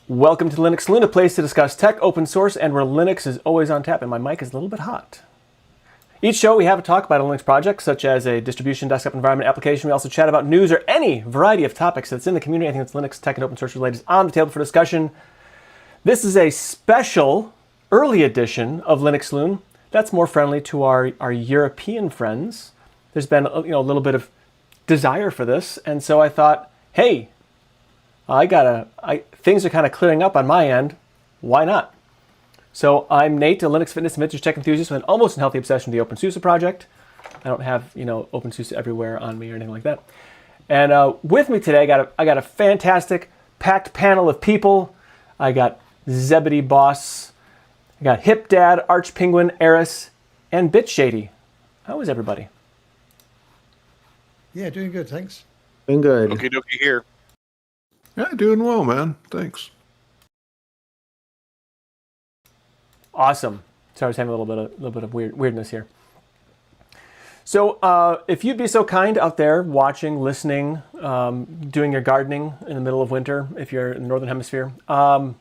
Welcome to Linux Saloon, a place to discuss tech, open source, and where Linux is always on tap, and my mic is a little bit hot. Each show we have a talk about a Linux project, such as a distribution, desktop environment, application. We also chat about news or any variety of topics that's in the community. I think that's Linux, tech, and open source related is on the table for discussion. This is a special early edition of Linux Saloon that's more friendly to our European friends. There's been a little bit of desire for this, and so I thought, hey, things are kind of clearing up on my end. Why not? So I'm Nate, a Linux fitness and vintage tech enthusiast with an almost unhealthy obsession with the OpenSUSE project. I don't have, OpenSUSE everywhere on me or anything like that. And with me today, I got a fantastic packed panel of people. I got Zebedee Boss, I got Hip Dad, Arch Penguin, Eris, and Bit Shady. How is everybody? Yeah, doing good, thanks. Doing good. Okie dokie here. Yeah, doing well, man. Thanks. Awesome. Sorry, I was having a little bit of weirdness here. So, if you'd be so kind out there, watching, listening, doing your gardening in the middle of winter, if you're in the Northern Hemisphere, and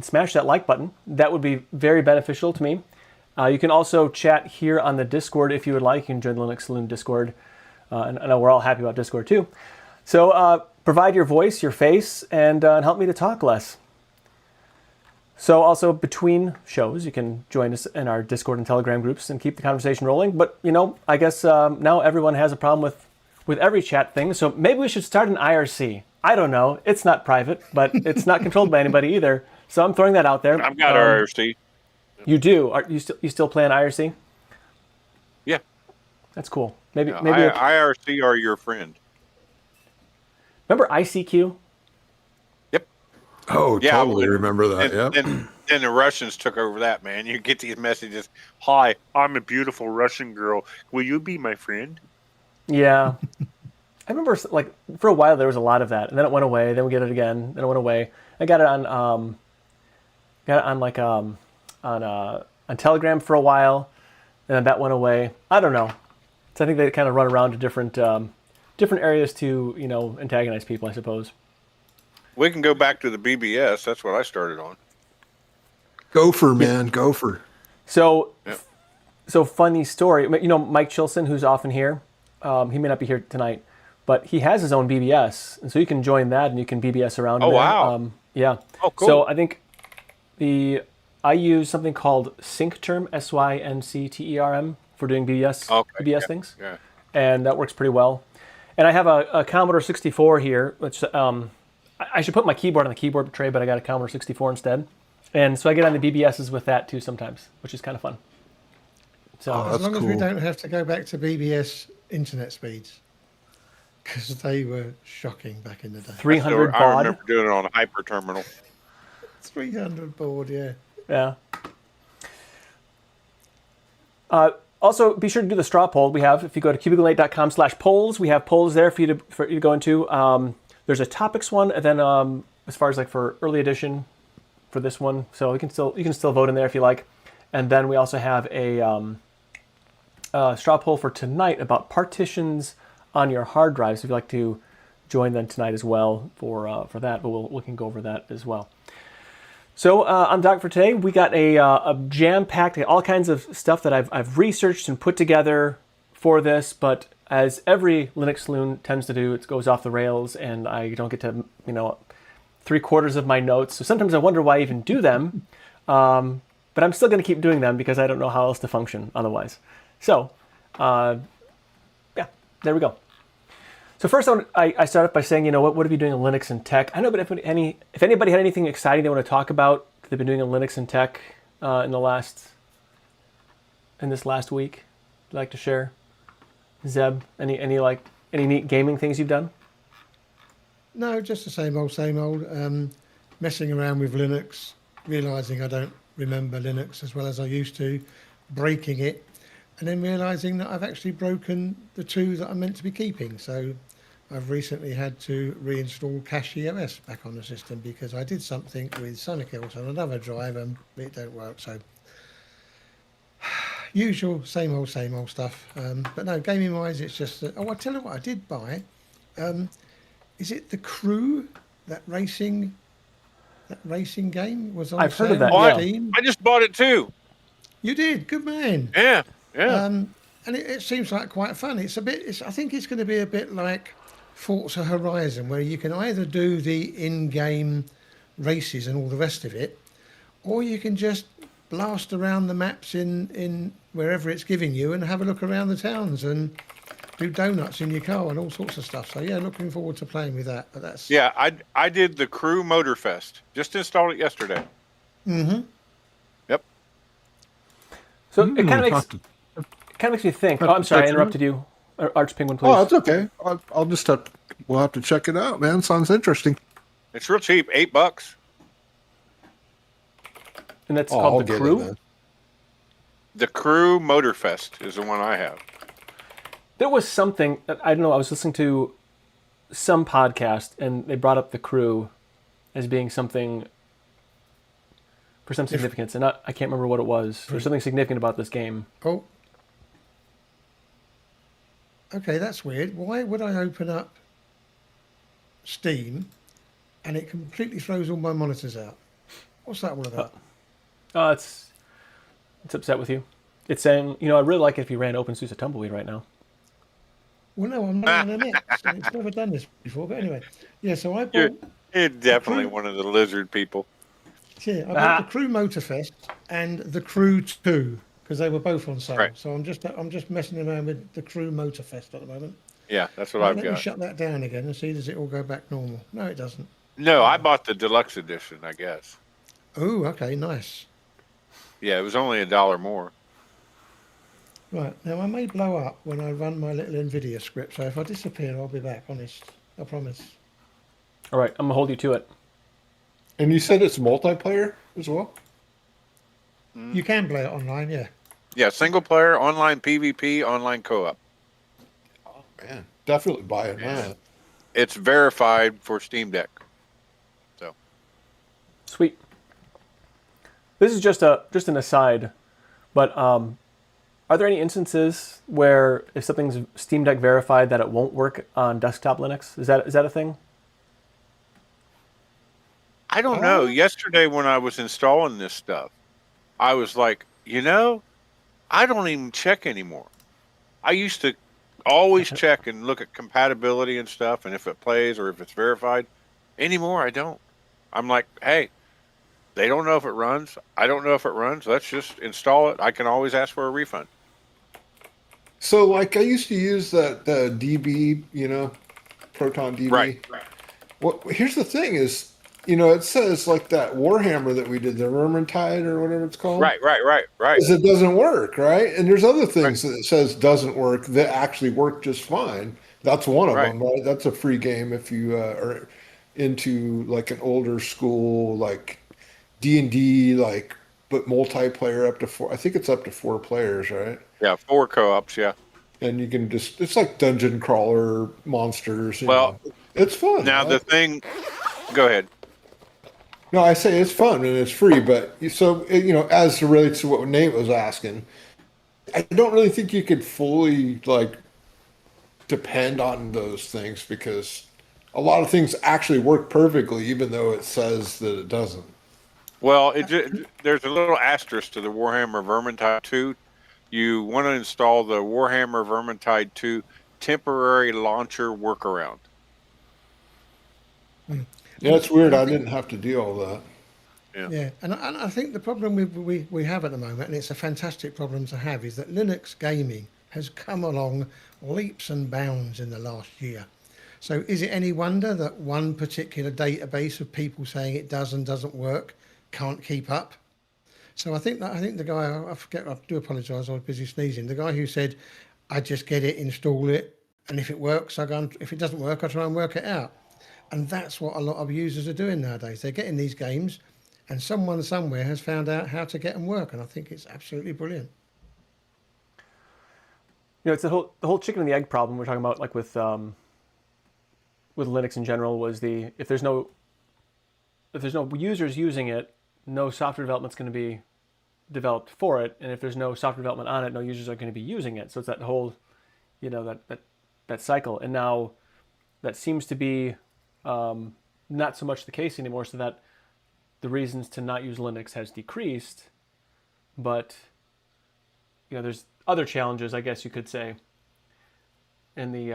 smash that like button. That would be very beneficial to me. You can also chat here on the Discord if you would like. You can join the Linux Saloon Discord. And I know we're all happy about Discord too. So, provide your voice, your face, and help me to talk less. So also between shows, you can join us in our Discord and Telegram groups and keep the conversation rolling. But, I guess now everyone has a problem with every chat thing. So maybe we should start an IRC. I don't know. It's not private, but it's not controlled by anybody either. So I'm throwing that out there. I've got IRC. You do? You still play an IRC? Yeah. That's cool. Maybe IRC are your friend. Remember ICQ? Yep. Oh, Yeah, totally remember that. Yeah. And then the Russians took over that, man. You get these messages. Hi, I'm a beautiful Russian girl. Will you be my friend? Yeah. I remember, for a while there was a lot of that, and then it went away. Then we get it again. Then it went away. I got it on on Telegram for a while, and then that went away. I don't know. So I think they kind of run around to different areas to antagonize people, I suppose. We can go back to the BBS. That's what I started on. Gopher, man, gopher. So, Yep. So funny story. Mike Chilson, who's often here, he may not be here tonight, but he has his own BBS, and so you can join that and you can BBS around. Oh, there. wow. Yeah. Oh, cool. So I think I use something called SyncTerm, SYNCTERM, for doing BBS things. Yeah. And that works pretty well. And I have a Commodore 64 here, which I should put my keyboard on the keyboard tray, but I got a Commodore 64 instead. And so I get on the BBSs with that too sometimes, which is kind of fun. So as long as we cool. don't have to go back to BBS internet speeds, because they were shocking back in the day. 300 I baud. remember doing it on a hyper terminal. 300 baud, yeah. Yeah. Also, be sure to do the straw poll we have. If you go to cubicle8.com/polls, we have polls there for you to go into. There's a topics one, and then as far as for early edition for this one, so you can still vote in there if you like. And then we also have a straw poll for tonight about partitions on your hard drives. If you'd like to join them tonight as well for that, but we can go over that as well. So on doc for today, we got a jam-packed, all kinds of stuff that I've researched and put together for this, but as every Linux Saloon tends to do, it goes off the rails, and I don't get to, 3/4 of my notes. So sometimes I wonder why I even do them, but I'm still going to keep doing them because I don't know how else to function otherwise. So, yeah, there we go. So first, I start off by saying, what have you doing in Linux and tech? I know, but if anybody had anything exciting they want to talk about that they've been doing in Linux and tech in this last week, you'd like to share? Zeb, any Any neat gaming things you've done? No, just the same old, same old. Messing around with Linux, realizing I don't remember Linux as well as I used to, breaking it, and then realizing that I've actually broken the two that I'm meant to be keeping. So I've recently had to reinstall CacheOS back on the system because I did something with something else on another drive and it don't work. So usual, same old stuff. But no, gaming wise, it's just that, I tell you what, I did buy. Is it The Crew, that racing game was on I've heard of sale that, on yeah. Steam? I just bought it too. You did, good man. Yeah. And it seems like quite fun. I think it's going to be a bit like Forza Horizon, where you can either do the in-game races and all the rest of it, or you can just blast around the maps in wherever it's giving you and have a look around the towns and do donuts in your car and all sorts of stuff. So yeah, looking forward to playing with that. But that's I did the Crew Motorfest. Just installed it yesterday. Mm-hmm. Yep. So it kind of makes me think. Oh, I'm sorry, I interrupted you. Arch Penguin, please. Oh, it's okay. I'll just we'll have to check it out, man. Sounds interesting. It's real cheap, $8. And that's I'll called The get it Crew? then. The Crew Motorfest is the one I have. There was something, I don't know, I was listening to some podcast and they brought up The Crew as being something for some significance. And I can't remember what it was. There's something significant about this game. Oh. Okay, that's weird. Why would I open up Steam and it completely throws all my monitors out? What's that all about? It's upset with you. It's saying, I really like it if you ran OpenSUSE Tumbleweed right now. Well, no, I'm not on it. It's never done this before. But anyway, yeah, so I bought... You're definitely one of the lizard people. Yeah, I bought the Crew Motorfest and the Crew 2 because they were both on sale. Right. So I'm just messing around with the Crew Motorfest at the moment. Yeah, that's what Right, I've let got. me shut that down again and see, does it all go back normal? No, it doesn't. No, I bought the deluxe edition, I guess. Oh, okay, nice. Yeah, it was only $1 more. Right, now I may blow up when I run my little NVIDIA script, so if I disappear, I'll be back, honest. I promise. All right, I'm going to hold you to it. And you said it's multiplayer as well? You can play it online, yeah. Yeah, single player, online PvP, online co-op. Oh, man. Definitely buy it now. It's verified for Steam Deck. So Sweet. This is just an aside, but are there any instances where if something's Steam Deck verified that it won't work on desktop Linux? Is that a thing? I don't know. Yesterday when I was installing this stuff, I was like, I don't even check anymore. I used to always check and look at compatibility and stuff and if it plays or if it's verified. Anymore, I don't. I'm like, hey, they don't know if it runs. I don't know if it runs. Let's just install it. I can always ask for a refund. So, like, I used to use the DB, Proton DB. Right. Well, here's the thing is, it says, like, that Warhammer that we did, the Vermintide or whatever it's called. Right. Is it doesn't work, right? And there's other things that it says doesn't work that actually work just fine. That's one of them, right? That's a free game if you are into, like, an older school, like, D&D, like, but multiplayer up to 4. I think it's up to 4 players, right? Yeah, 4 co-ops, yeah. And you can it's like dungeon crawler monsters. It's fun. Now, the thing, go ahead. No, I say it's fun and it's free, but as it relates to what Nate was asking, I don't really think you could fully, like, depend on those things because a lot of things actually work perfectly, even though it says that it doesn't. Well, there's a little asterisk to the Warhammer Vermintide 2. You want to install the Warhammer Vermintide 2 temporary launcher workaround. Yeah, it's weird. I didn't have to do all that. Yeah, and I think the problem we have at the moment, and it's a fantastic problem to have, is that Linux gaming has come along leaps and bounds in the last year. So is it any wonder that one particular database of people saying it does and doesn't work can't keep up? So I think the guy, I forget, I do apologise, I was busy sneezing. The guy who said, I just get it, install it, And if it works, I go. If it doesn't work, I try and work it out. And that's what a lot of users are doing nowadays. They're getting these games, and someone somewhere has found out how to get them work. And I think it's absolutely brilliant. It's the whole chicken and the egg problem we're talking about, like with Linux in general, was if there's no users using it, no software development's going to be developed for it, and if there's no software development on it, no users are going to be using it. So it's that whole, that cycle. And now that seems to be not so much the case anymore. So that the reasons to not use Linux has decreased, but there's other challenges, I guess you could say, in the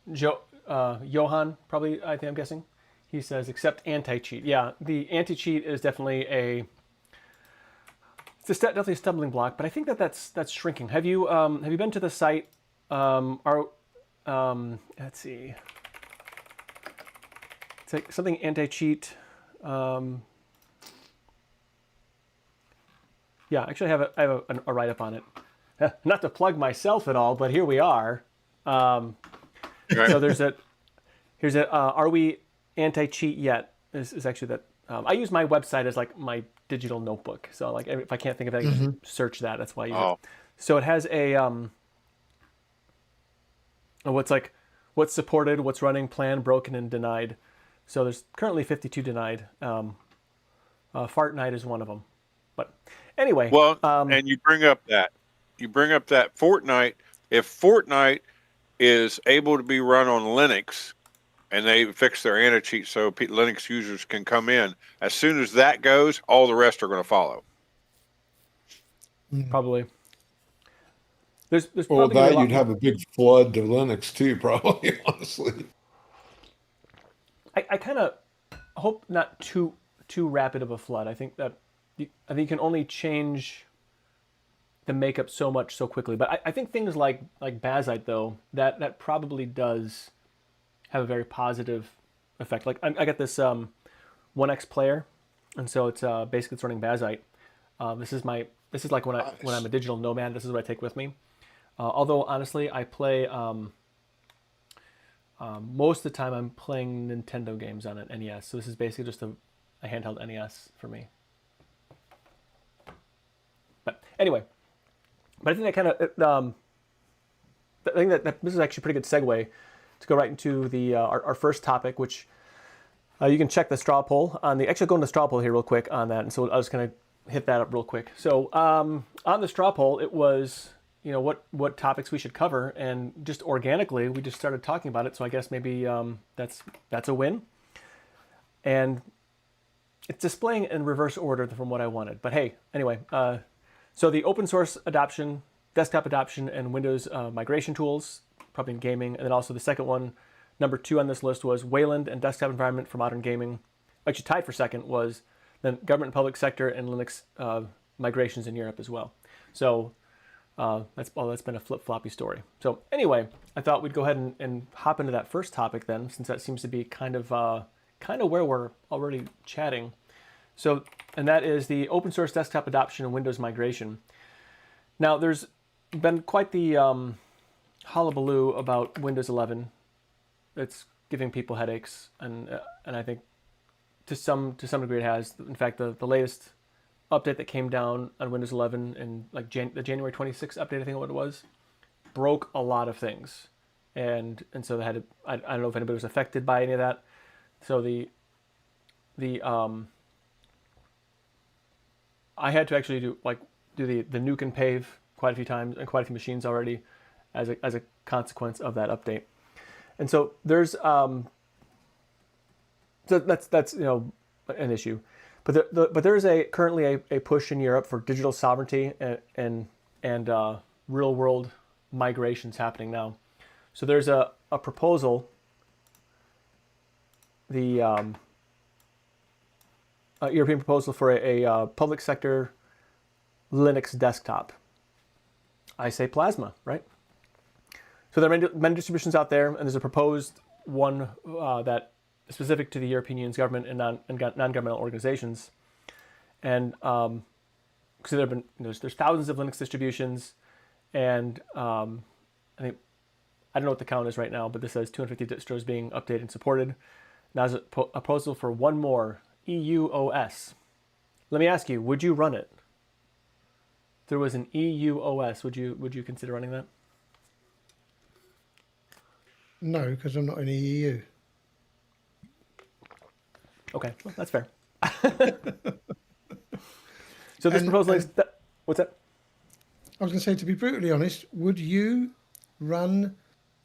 Johan, probably, I'm guessing, he says except anti-cheat. Yeah, the anti-cheat is definitely definitely a stumbling block, but I think that's shrinking. Have you been to the site? Let's see, it's like something anti-cheat. Yeah, actually, I have a write-up on it. Not to plug myself at all, but here we are. So here's are we anti-cheat yet? Is actually that. I use my website as like my digital notebook. So like if I can't think of it, I can search that. That's why I use it. So it has what's supported, what's running, planned, broken, and denied. So there's currently 52 denied. Fortnite is one of them. But anyway. Well, and you bring up that Fortnite. If Fortnite is able to be run on Linux, and they fix their anti-cheat so Linux users can come in, as soon as that goes, all the rest are going to follow. Probably. There's well, probably you'd have a big flood to Linux too, probably, honestly. I kind of hope not too rapid of a flood. I think you can only change the makeup so much so quickly. But I think things like Bazite, though, that probably does have a very positive effect. Like I got this 1X player, and so it's basically it's running Bazite. This is like when I'm a digital nomad. This is what I take with me. Although honestly, I play most of the time I'm playing Nintendo games on an NES. So this is basically just a handheld NES for me. But anyway, I think that kind of I think that this is actually a pretty good segue to go right into the our first topic, which you can check the straw poll on the. Actually, go into the straw poll here real quick on that, and so I was going to hit that up real quick. So on the straw poll, it was what topics we should cover, and just organically we just started talking about it. So I guess maybe that's a win, and it's displaying in reverse order from what I wanted. But hey, anyway, so the open source adoption, desktop adoption, and Windows migration tools, probably in gaming. And then also the second one, number 2 on this list, was Wayland and desktop environment for modern gaming. Actually tied for second was then government and public sector and Linux migrations in Europe as well. So that's been a flip-floppy story. So anyway, I thought we'd go ahead and hop into that first topic then, since that seems to be kind of where we're already chatting. So, and that is the open source desktop adoption and Windows migration. Now, there's been quite the hullabaloo about Windows 11. It's giving people headaches, and I think to some degree it has. In fact, the latest update that came down on Windows 11 and like the January 26th update, I think what it was, broke a lot of things, and so they had to, I don't know if anybody was affected by any of that. So I had to actually do the nuke and pave quite a few times and quite a few machines already as a consequence of that update. And so there's so that's an issue, but there is currently a push in Europe for digital sovereignty and real world migrations happening now. So there's a proposal, the European proposal for a public sector Linux desktop. I say plasma, right? So there are many distributions out there, and there's a proposed one that is specific to the European Union's government and non-governmental organizations. And so there's thousands of Linux distributions, and I think, I don't know what the count is right now, but this says 250 distros being updated and supported. Now there's a proposal for one more, EUOS. Let me ask you, would you run it? If there was an EUOS, would you consider running that? No, because I'm not in the EU. Okay, well, that's fair. So this proposal is what's that? I was going to say, to be brutally honest, would you run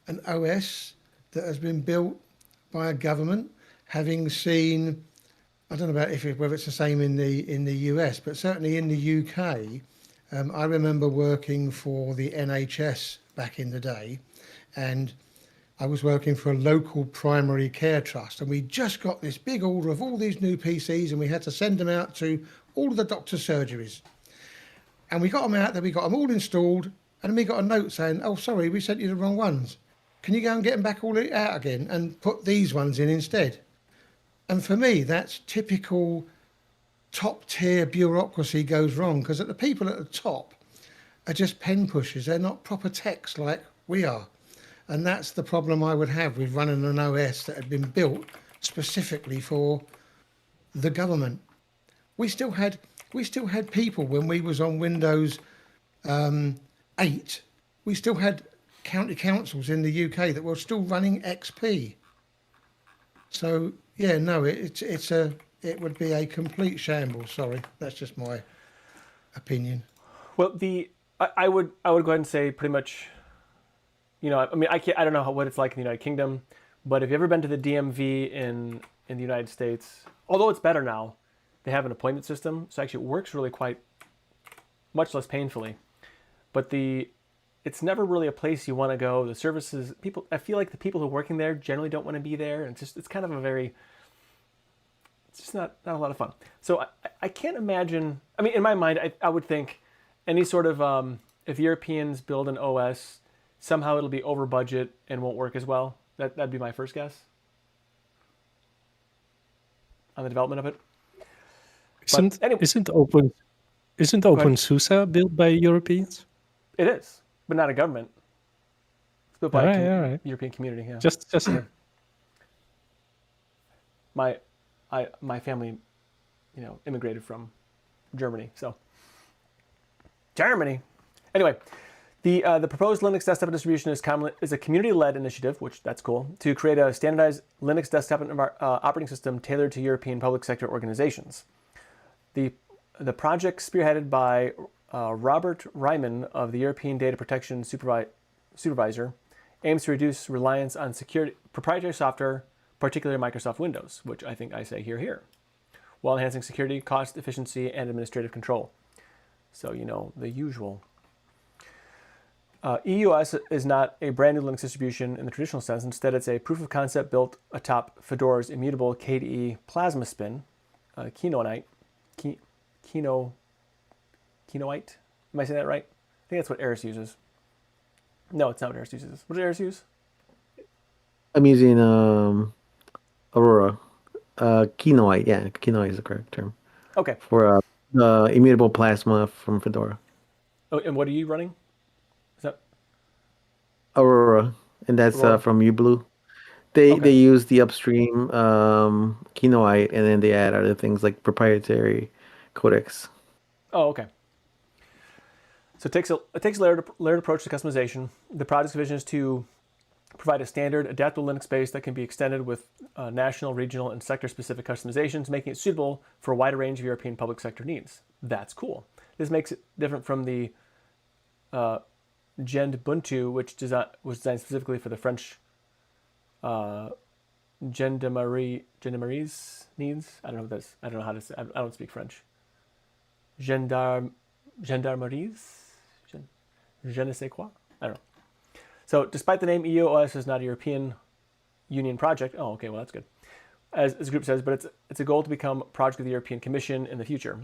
an OS that has been built by a government, having seen, I don't know about whether it's the same in the US, but certainly in the UK, I remember working for the NHS back in the day, and I was working for a local primary care trust, and we just got this big order of all these new PCs, and we had to send them out to all of the doctor's surgeries. And we got them out there, we got them all installed, and then we got a note saying, oh, sorry, we sent you the wrong ones. Can you go and get them back all out again and put these ones in instead? And for me, that's typical top-tier bureaucracy goes wrong, because the people at the top are just pen pushers. They're not proper techs like we are. And that's the problem I would have with running an OS that had been built specifically for the government. We still had people when we was on Windows 8. We still had county councils in the UK that were still running XP. So yeah, no, it would be a complete shambles. Sorry, that's just my opinion. Well, I would go ahead and say pretty much. You know, I mean, I don't know what it's like in the United Kingdom, but if you've ever been to the DMV in the United States, although it's better now, they have an appointment system, so actually it works really quite much less painfully. But it's never really a place you want to go. The services, I feel like the people who are working there generally don't want to be there, and it's kind of it's just not a lot of fun. So I can't imagine. I mean, in my mind, I would think any sort of if Europeans build an OS. Somehow it'll be over budget and won't work as well. That'd be my first guess on the development of it. Isn't OpenSUSE built by Europeans? It is, but not a government. It's built by the European community. Yeah. Just my family, immigrated from Germany. So Germany. Anyway. The proposed Linux desktop distribution is a community-led initiative, which that's cool, to create a standardized Linux desktop operating system tailored to European public sector organizations. The project, spearheaded by Robert Ryman of the European Data Protection Supervisor, aims to reduce reliance on proprietary software, particularly Microsoft Windows, which I think I say here, while enhancing security, cost, efficiency, and administrative control. So, the usual. EUOS is not a brand new Linux distribution in the traditional sense. Instead, it's a proof of concept built atop Fedora's immutable KDE plasma spin, Kinoite. Am I saying that right? I think that's what Eris uses. No, it's not what Eris uses. What does Eris use? I'm using Aurora. Kinoite, yeah, Kinoite is the correct term. Okay. For immutable plasma from Fedora. Oh, and what are you running? Aurora, and that's Aurora. From uBlue. They use the upstream Kinoite, and then they add other things like proprietary codecs. Oh, okay. So it takes a layered approach to customization. The project's vision is to provide a standard, adaptable Linux base that can be extended with national, regional, and sector-specific customizations, making it suitable for a wider range of European public sector needs. That's cool. This makes it different from the Gendubuntu, which was designed specifically for the French gendarmerie's needs. I don't know what that's. I don't know how to say. I don't speak French. Gendarmerie's? Je ne sais quoi? I don't know. So, despite the name, EUOS is not a European Union project. Oh, okay, well that's good. As the group says, but it's a goal to become a project of the European Commission in the future.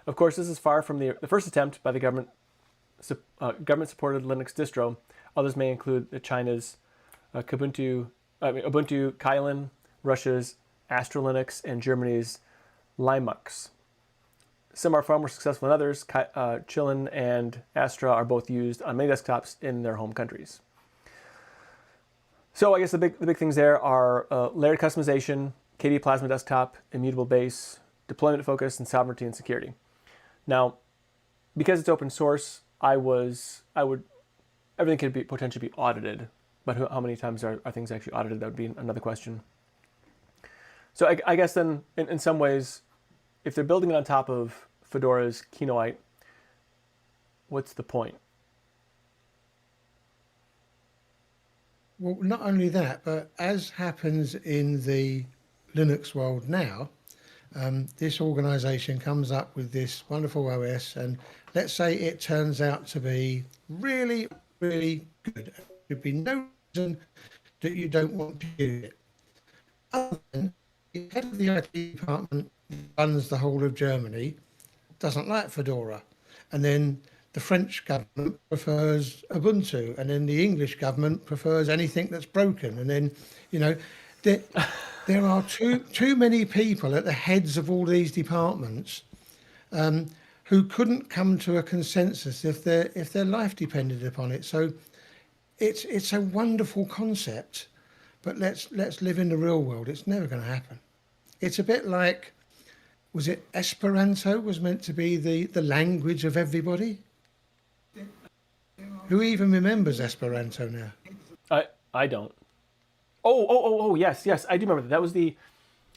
Of course, this is far from the first attempt by the government-supported Linux distro. Others may include China's Ubuntu Kylin, Russia's Astra-Linux, and Germany's Linux. Some are far more successful than others. Chilin and Astra are both used on many desktops in their home countries. So I guess the big things there are layered customization, KDE Plasma Desktop, immutable base, deployment focus, and sovereignty and security. Now, because it's open source, everything could potentially be audited, but how many times are things actually audited? That would be another question. So I guess then, in some ways, if they're building it on top of Fedora's Kinoite, what's the point? Well, not only that, but as happens in the Linux world now, this organization comes up with this wonderful OS, and let's say it turns out to be really, really good. There'd be no reason that you don't want to use it. Other than the head of the IT department runs the whole of Germany, doesn't like Fedora, and then the French government prefers Ubuntu, and then the English government prefers anything that's broken, and then there are too many people at the heads of all these departments who couldn't come to a consensus if their life depended upon it. So it's a wonderful concept, but let's live in the real world. It's never going to happen. It's a bit like, was it Esperanto was meant to be the language of everybody? Who even remembers Esperanto now? I don't. Oh, yes, I do remember that. That was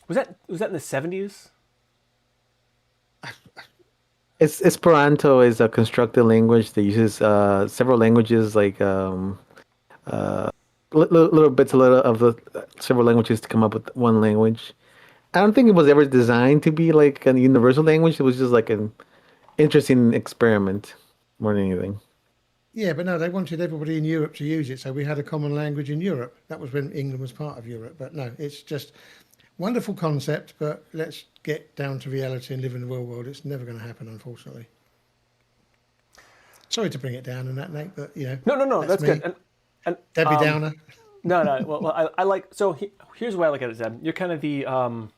was that in the 70s? Esperanto is a constructed language that uses several languages, like little bits of the several languages to come up with one language. I don't think it was ever designed to be like a universal language. It was just like an interesting experiment more than anything. Yeah, but no, they wanted everybody in Europe to use it, so we had a common language in Europe. That was when England was part of Europe. But no, it's just wonderful concept, but let's get down to reality and live in the real world. It's never going to happen, unfortunately. Sorry to bring it down in that, Nate, but No, that's good. And Debbie Downer. No. Well, I like. So here's the way I look at it, Zeb. You're kind of you kind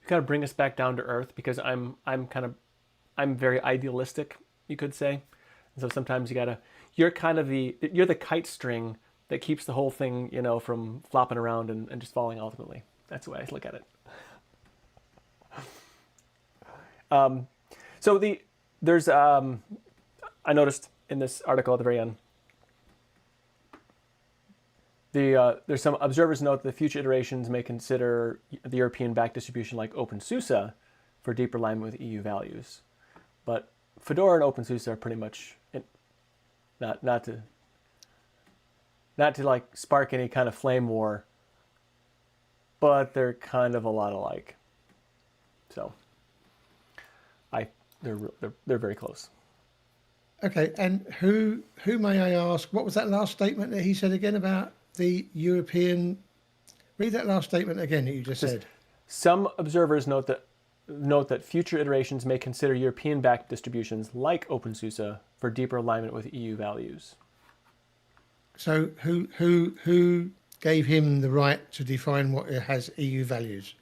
of bring us back down to earth, because I'm very idealistic, you could say. And so sometimes you're the kite string that keeps the whole thing, from flopping around and just falling ultimately. That's the way I look at it. So there's I noticed in this article at the very end, there's some observers note that future iterations may consider the European-backed distribution like OpenSUSE for deeper alignment with EU values, but Fedora and OpenSUSE are pretty much not to like spark any kind of flame war, but they're kind of a lot alike. So they're very close. Okay, and who may I ask? What was that last statement that he said again about the European? Read that last statement again that you just said. Some observers note that future iterations may consider European-backed distributions like OpenSUSE for deeper alignment with EU values. So who gave him the right to define what has EU values?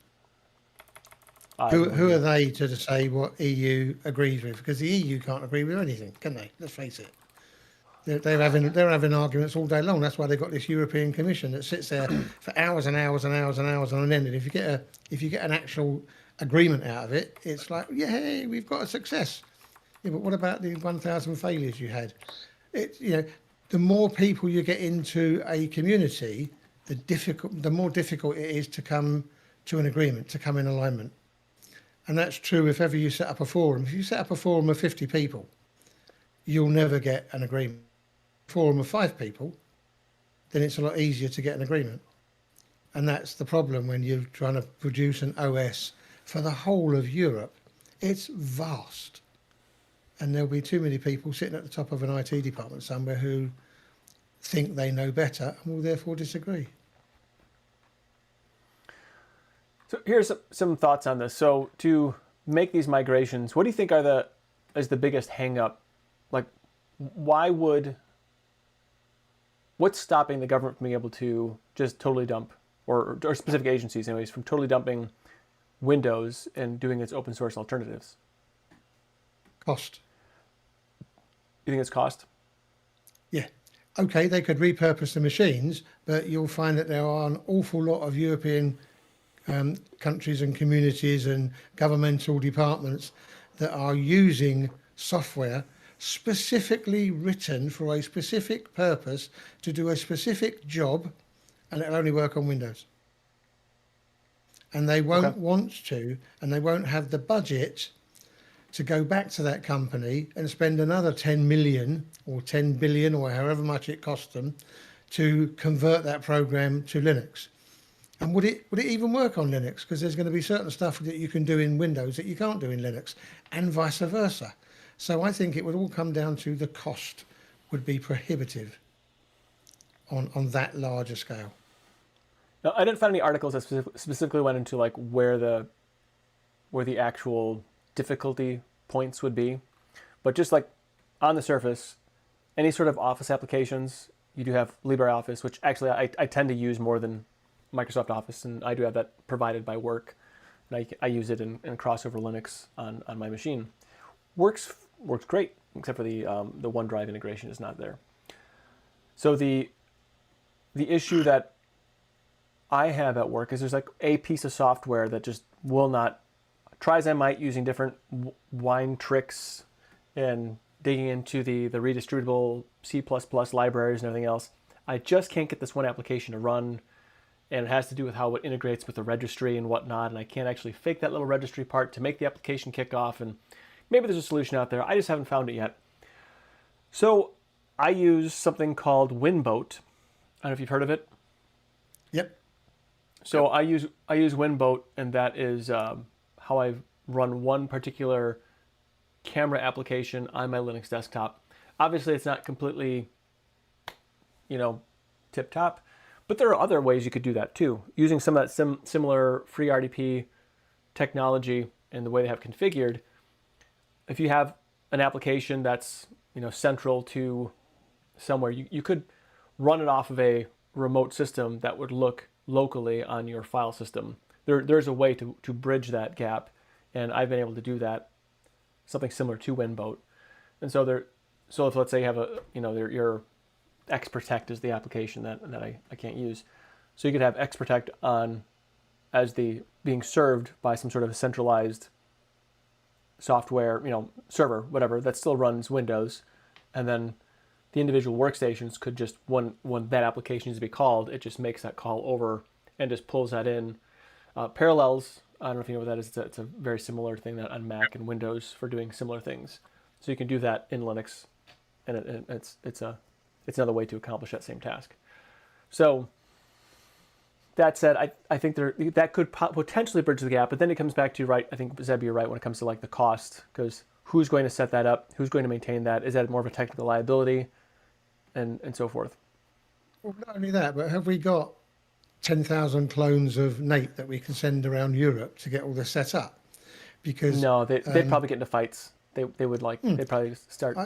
Who are they to say what EU agrees with? Because the EU can't agree with anything, can they? Let's face it. They're having arguments all day long. That's why they've got this European Commission that sits there for hours and hours and hours and hours on end. And if you get an actual agreement out of it, it's like, yay, we've got a success. Yeah, but what about the 1,000 failures you had? The more people you get into a community, the more difficult it is to come to an agreement, to come in alignment. And that's true if ever you set up a forum. If you set up a forum of 50 people, you'll never get an agreement. Forum of 5 people, then it's a lot easier to get an agreement. And that's the problem when you're trying to produce an OS for the whole of Europe. It's vast. And there'll be too many people sitting at the top of an IT department somewhere who think they know better and will therefore disagree. So here's some thoughts on this. So to make these migrations, what do you think is the biggest hang up? Like, what's stopping the government from being able to just totally dump, or specific agencies anyways, from totally dumping Windows and doing its open source alternatives? Cost. You think it's cost? Yeah. okay, they could repurpose the machines, but you'll find that there are an awful lot of European countries and communities and governmental departments that are using software specifically written for a specific purpose to do a specific job, and it'll only work on Windows. And they won't want to, and they won't have the budget to go back to that company and spend another 10 million or 10 billion or however much it costs them to convert that program to Linux. And would it even work on Linux? Because there's going to be certain stuff that you can do in Windows that you can't do in Linux, and vice versa. So I think it would all come down to the cost would be prohibitive on that larger scale. Now, I didn't find any articles that specifically went into like where the actual difficulty points would be, but just like on the surface, any sort of Office applications, you do have LibreOffice, which actually I tend to use more than Microsoft Office, and I do have that provided by work, and I use it in crossover Linux on my machine. Works great, except for the OneDrive integration is not there. So the issue that I have at work is there's like a piece of software that just will not, try as I might using different wine tricks and digging into the redistributable C++ libraries and everything else, I just can't get this one application to run, and it has to do with how it integrates with the registry and whatnot, and I can't actually fake that little registry part to make the application kick off, and maybe there's a solution out there. I just haven't found it yet. So I use something called Winboat. I don't know if you've heard of it. Yep. So I use Winboat, and that is how I run one particular camera application on my Linux desktop. Obviously, it's not completely, tip-top, but there are other ways you could do that too, using some of that similar FreeRDP technology and the way they have configured. If you have an application that's central to somewhere, you could run it off of a remote system that would look locally on your file system. There's a way to bridge that gap, and I've been able to do that, something similar to Winboat. And so if let's say you have your XProtect is the application that I can't use, so you could have XProtect on as being served by some sort of centralized software, server, whatever, that still runs Windows, and then the individual workstations could just, when that application needs to be called, it just makes that call over and just pulls that in. Parallels, I don't know if you know what that is. It's a very similar thing that on Mac and Windows for doing similar things. So you can do that in Linux, and it's another way to accomplish that same task. So that said, I think that could potentially bridge the gap, but then it comes back to, right, I think, Zeb, you're right when it comes to like the cost, because who's going to set that up? Who's going to maintain that? Is that more of a technical liability? And so forth. Well, not only that, but have we got 10,000 clones of Nate that we can send around Europe to get all this set up? Because no, they'd probably get into fights. They would they'd probably start.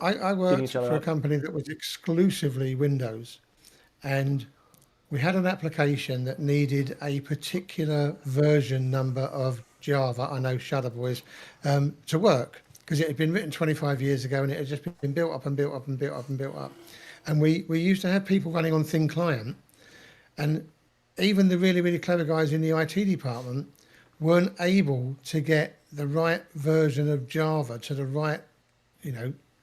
I worked for a company that was exclusively Windows, and we had an application that needed a particular version number of Java, I know Shudder Boys, to work, because it had been written 25 years ago and it had just been built up and built up and built up and built up. And we used to have people running on thin client, and even the really, really clever guys in the IT department weren't able to get the right version of Java to the right,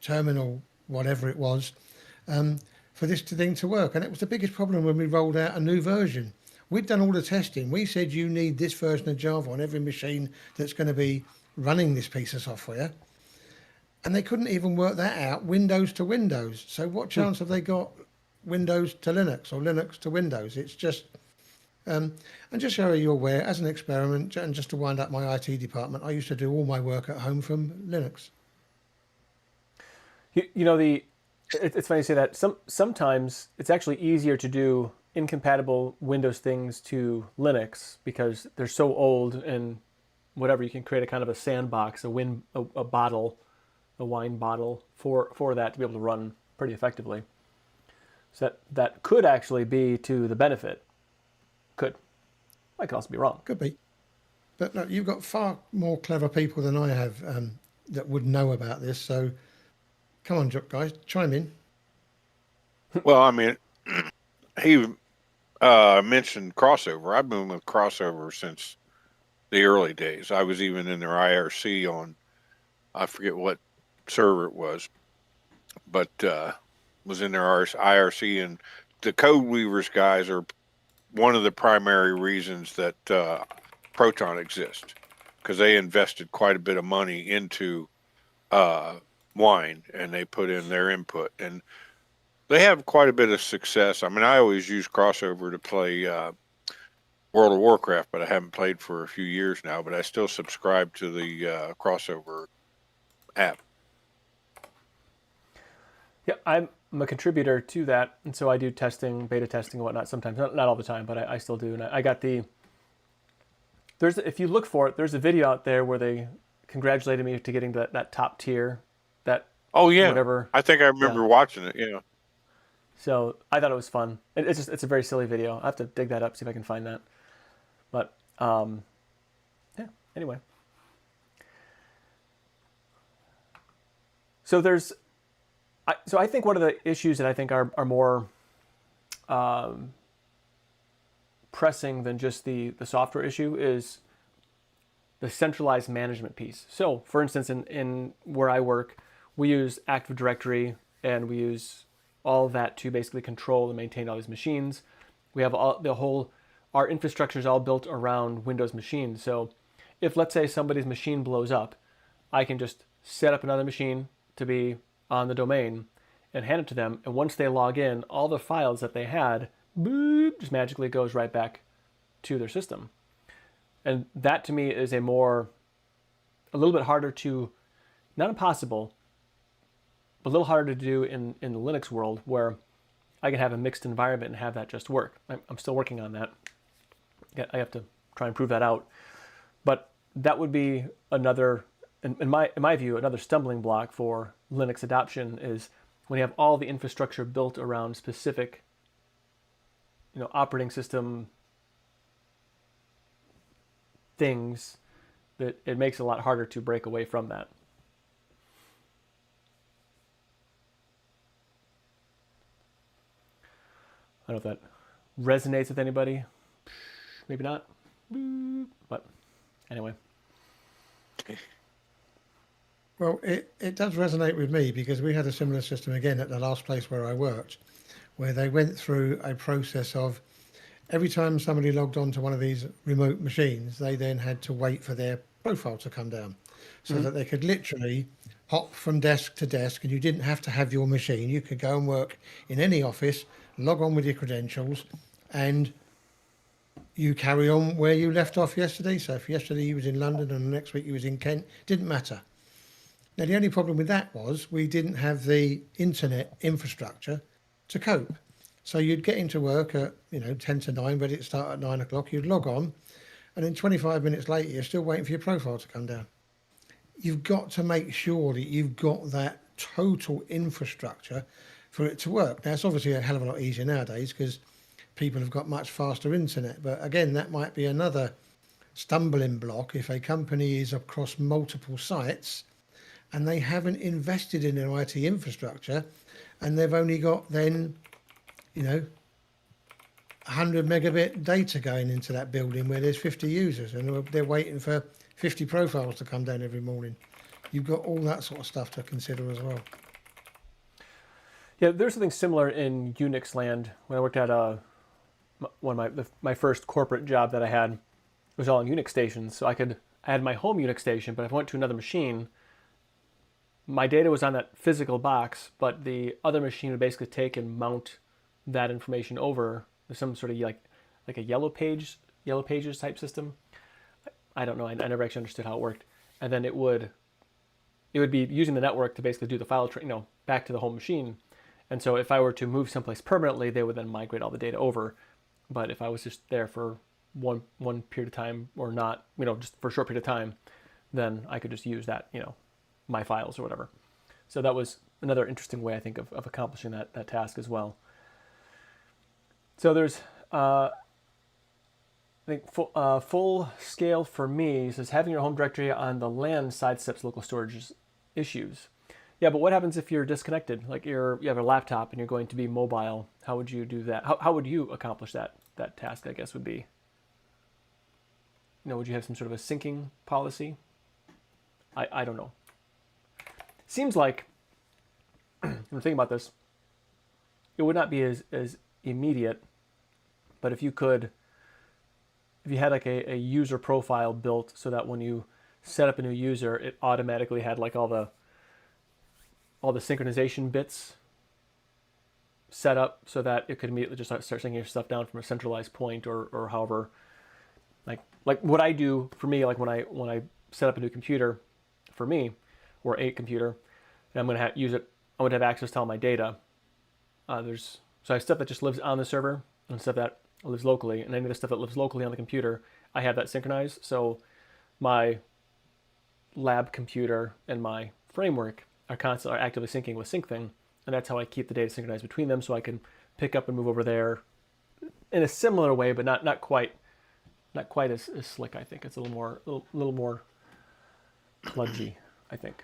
terminal, whatever it was, for this thing to work. And it was the biggest problem when we rolled out a new version. We'd done all the testing. We said you need this version of Java on every machine that's going to be running this piece of software. And they couldn't even work that out, Windows to Windows. So what chance have they got Windows to Linux or Linux to Windows? It's just, and just so you're aware, as an experiment, and just to wind up my IT department, I used to do all my work at home from Linux. It's funny you say that. Sometimes it's actually easier to do incompatible Windows things to Linux because they're so old, and whatever, you can create a kind of a sandbox, a wine bottle for that to be able to run pretty effectively. So that could actually be to the benefit. Could. I could also be wrong. Could be. But no, you've got far more clever people than I have that would know about this. So come on, guys, chime in. Well, I mean, he mentioned crossover. I've been with crossover since the early days. I was even in their IRC on, I forget what server it was, but was in their IRC, and the Code Weavers guys are one of the primary reasons that Proton exists, because they invested quite a bit of money into Wine, and they put in their input, and they have quite a bit of success. I mean, I always use crossover to play World of Warcraft, but I haven't played for a few years now, but I still subscribe to the crossover app. Yeah, I'm a contributor to that, and so I do testing, beta testing and whatnot sometimes. Not all the time, but I still do. And I got there's, if you look for it, there's a video out there where they congratulated me to getting that top tier, that Oh yeah, whatever. I think I remember watching it. Yeah. So I thought it was fun. It's a very silly video. I have to dig that up, see if I can find that. But yeah. Anyway, so I think one of the issues that I think are more pressing than just the software issue is the centralized management piece. So, for instance, in where I work, we use Active Directory, and we use all of that to basically control and maintain all these machines. We have our infrastructure is all built around Windows machines. So if, let's say, somebody's machine blows up, I can just set up another machine to be on the domain and hand it to them. And once they log in, all the files that they had, boop, just magically goes right back to their system. And that to me is a little bit harder to, not impossible, but a little harder to do in the Linux world, where I can have a mixed environment and have that just work. I'm still working on that. I have to try and prove that out. But that would be another, in my view, another stumbling block for Linux adoption is when you have all the infrastructure built around specific, operating system things, that it makes it a lot harder to break away from that. I don't know if that resonates with anybody. Maybe not. But anyway. Well, it does resonate with me because we had a similar system again at the last place where I worked, where they went through a process of every time somebody logged on to one of these remote machines, they then had to wait for their profile to come down so that they could literally hop from desk to desk, and you didn't have to have your machine. You could go and work in any office, log on with your credentials, and you carry on where you left off yesterday. So if yesterday you was in London and the next week you was in Kent, didn't matter. Now, the only problem with that was we didn't have the internet infrastructure to cope. So you'd get into work at 10 to 9, ready to start at 9 o'clock. You'd log on, and then 25 minutes later, you're still waiting for your profile to come down. You've got to make sure that you've got that total infrastructure for it to work. Now, it's obviously a hell of a lot easier nowadays because people have got much faster internet. But again, that might be another stumbling block if a company is across multiple sites and they haven't invested in their IT infrastructure, and they've only got then 100 megabit data going into that building where there's 50 users, and they're waiting for 50 profiles to come down every morning. You've got all that sort of stuff to consider as well. Yeah, there's something similar in Unix land. When I worked at one of my first corporate job that I had, it was all on Unix stations. So I had my home Unix station, but if I went to another machine, my data was on that physical box, but the other machine would basically take and mount that information over some sort of like a yellow pages type system. I don't know. I never actually understood how it worked. And then it would be using the network to basically do the file back to the home machine. And so if I were to move someplace permanently, they would then migrate all the data over. But if I was just there for one period of time, or not, just for a short period of time, then I could just use that, my files or whatever. So that was another interesting way, I think, of accomplishing that task as well. So there's, I think, full scale for me says having your home directory on the LAN sidesteps local storage issues. Yeah, but what happens if you're disconnected? Like you have a laptop and you're going to be mobile. How would you do that? How would you accomplish that task? I guess would be. Would you have some sort of a syncing policy? I don't know. Seems like I'm thinking about this. It would not be as immediate, but if you had like a user profile built so that when you set up a new user, it automatically had like all the synchronization bits set up so that it could immediately just start syncing your stuff down from a centralized point or however. Like what I do for me, like when I set up a new computer for me, or a computer, and I'm going to use it, I would have access to all my data. So I have stuff that just lives on the server and stuff that lives locally, and any of the stuff that lives locally on the computer, I have that synchronized. So my lab computer and my framework are actively syncing with SyncThing, and that's how I keep the data synchronized between them, so I can pick up and move over there in a similar way, but not quite as slick. I think it's a little more kludgy, I think.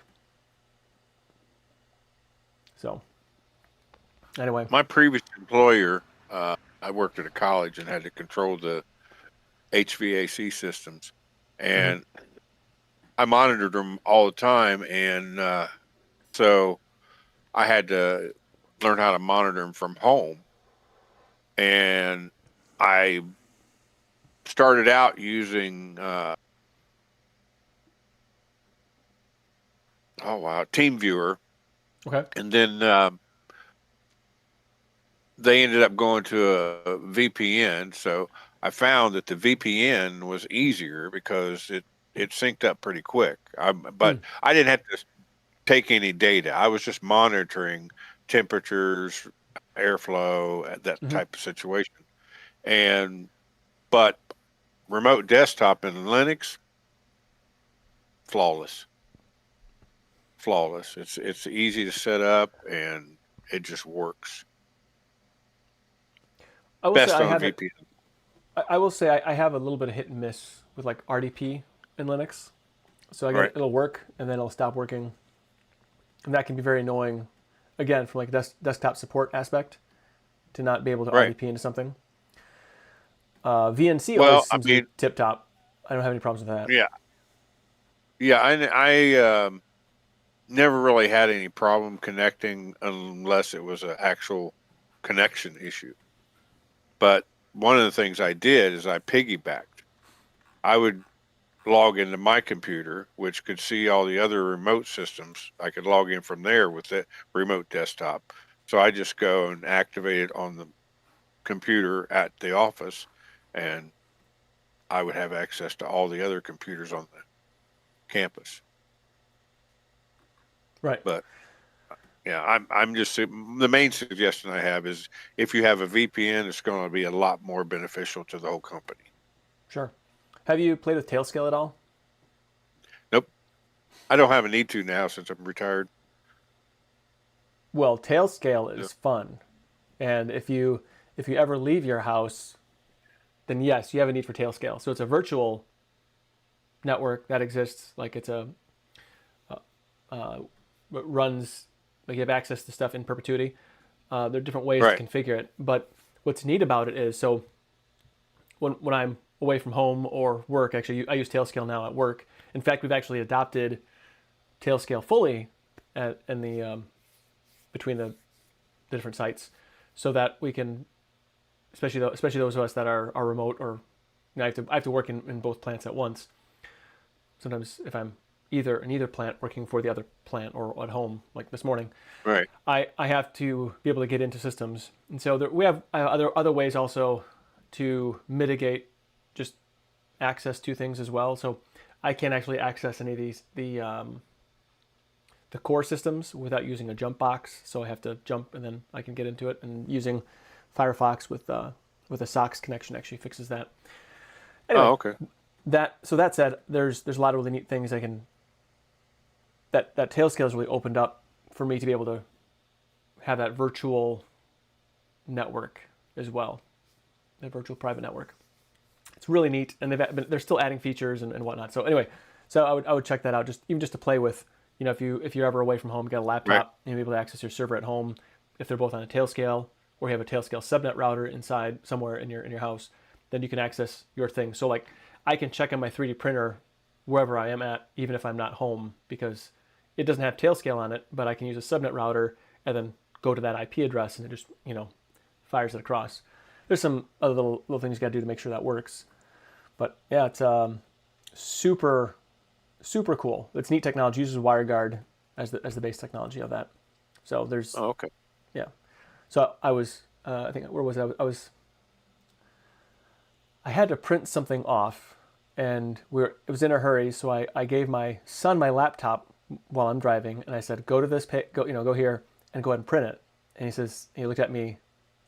So anyway, My previous employer, I worked at a college and had to control the HVAC systems, and I monitored them all the time, and so I had to learn how to monitor them from home. And I started out using TeamViewer, okay. and then they ended up going to a VPN. So I found that the VPN was easier because it synced up pretty quick. But I didn't have to take any data. I was just monitoring temperatures, airflow, that type of situation. But remote desktop in Linux, flawless. It's easy to set up and it just works. Best on VPN. I will say I have a little bit of hit and miss with like RDP in Linux. So it'll work and then it'll stop working. And that can be very annoying, again, from like a desktop support aspect, to not be able to RDP into something. VNC always seems to be tip-top. I don't have any problems with that. Yeah, I never really had any problem connecting unless it was an actual connection issue. But one of the things I did is I piggybacked. I would log into my computer, which could see all the other remote systems. I could log in from there with the remote desktop. So I just go and activate it on the computer at the office, and I would have access to all the other computers on the campus. Right. But yeah, I'm just, the main suggestion I have is if you have a VPN, it's going to be a lot more beneficial to the whole company. Sure. Have you played with Tailscale at all? Nope. I don't have a need to now since I'm retired. Well, Tailscale is fun. And if you ever leave your house, then yes, you have a need for Tailscale. So it's a virtual network that exists, like it's it runs, like you have access to stuff in perpetuity. There are different ways to configure it, but what's neat about it is, so when I'm away from home or work, actually I use Tailscale now at work. In fact, we've actually adopted Tailscale fully between the different sites, so that we can, especially those of us that are remote, or I have to work in both plants at once. Sometimes if I'm in either plant working for the other plant, or at home, like this morning, right, I have to be able to get into systems, and so we have other ways also to mitigate just access to things as well. So I can't actually access any of these the core systems without using a jump box. So I have to jump and then I can get into it, and using Firefox with a SOX connection actually fixes that. Anyway, okay. That said, there's a lot of really neat things that Tailscale has really opened up for me to be able to have that virtual network as well, that virtual private network. It's really neat, and they're still adding features and whatnot. So anyway, I would check that out, just to play with You know, if you're ever away from home, get a laptop, Right. and you're able to access your server at home. If they're both on a Tailscale, or you have a Tailscale subnet router inside somewhere in your house, then you can access your thing. So like, I can check on my 3D printer wherever I am at, even if I'm not home, because it doesn't have Tailscale on it, but I can use a subnet router and then go to that IP address, and it just fires it across. There's some other little things you got to do to make sure that works, but yeah, it's super cool. It's neat technology. It uses WireGuard as the base technology of that. So there's Oh, okay. yeah. So I was I think where was I? I had to print something off, and it was in a hurry. So I gave my son my laptop while I'm driving, and I said, go to this go here and go ahead and print it. And he looked at me,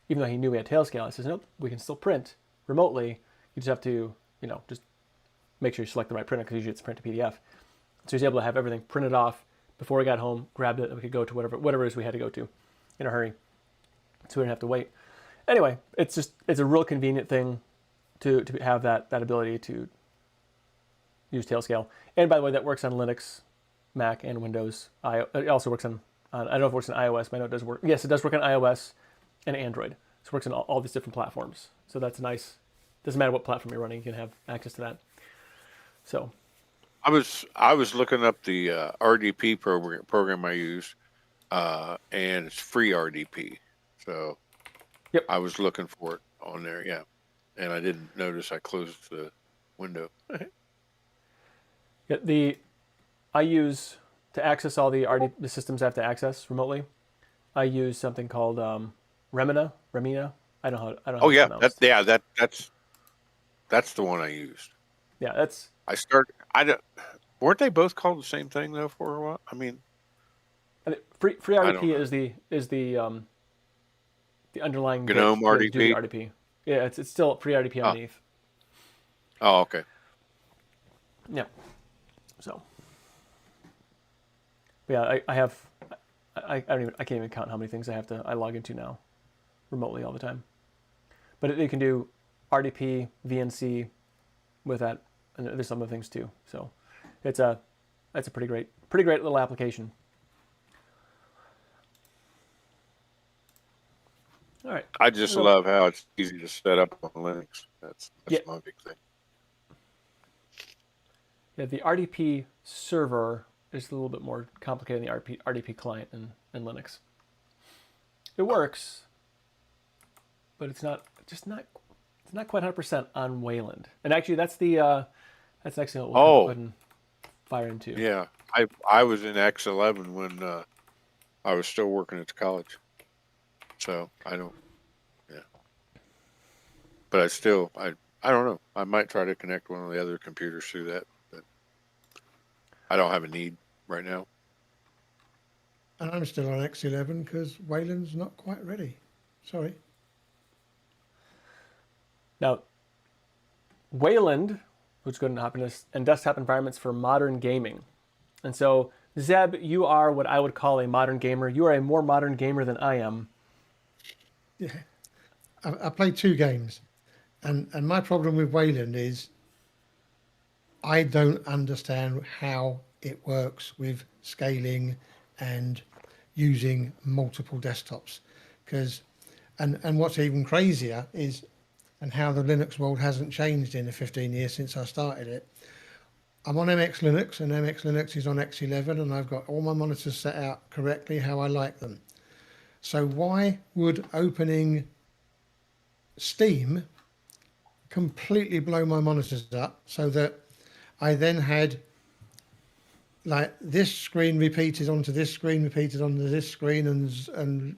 even though he knew we had Tailscale. I says, nope, we can still print remotely. You just have to just make sure you select the right printer, because usually it's print to PDF. So he's able to have everything printed off before we got home, grabbed it, and we could go to whatever it is we had to go to in a hurry. So we didn't have to wait. Anyway, it's a real convenient thing to have that ability to use Tailscale. And by the way, that works on Linux, Mac, and Windows. It also works on I don't know if it works on iOS, but I know it does work. Yes, it does work on iOS and Android. So it works on all these different platforms. So that's nice. Doesn't matter what platform you're running, you can have access to that. So I was looking up the RDP program I use, and it's free RDP. So yep. I was looking for it on there, yeah, and I didn't notice I closed the window. Yeah, I use to access all the systems I have to access remotely. I use something called Remina. I don't know how. Oh yeah, it's pronounced. that's the one I used. Yeah, that's. Weren't they both called the same thing though for a while? I mean, Free RDP is the underlying GNOME bit to do the RDP? RDP. Yeah, it's still free RDP underneath. Oh, okay. Yeah. So. Yeah, I have. I can't even count how many things I log into now, remotely all the time. But it can do RDP, VNC, with that, and there's some other things too. So, that's a pretty great little application. All right. I just love how it's easy to set up on Linux. That's my big thing. Yeah, the RDP server is a little bit more complicated than the RDP client in Linux. It works, but it's not quite 100% on Wayland. And actually, that's next thing we'll go ahead and fire into. Yeah, I was in X11 when I was still working at the college. So I don't, yeah. But I don't know. I might try to connect one of the other computers through that, but I don't have a need right now. And I'm still on X11 because Wayland's not quite ready. Sorry. Now, Wayland, which is good in happiness, and desktop environments for modern gaming. And so, Zeb, you are what I would call a modern gamer. You are a more modern gamer than I am. Yeah. I played 2 games. And my problem with Wayland is I don't understand how it works with scaling and using multiple desktops. And what's even crazier is, and how the Linux world hasn't changed in the 15 years since I started it. I'm on MX Linux, and MX Linux is on X11, and I've got all my monitors set out correctly how I like them. So why would opening Steam completely blow my monitors up so that I then had like this screen repeated onto this screen, repeated onto this screen, and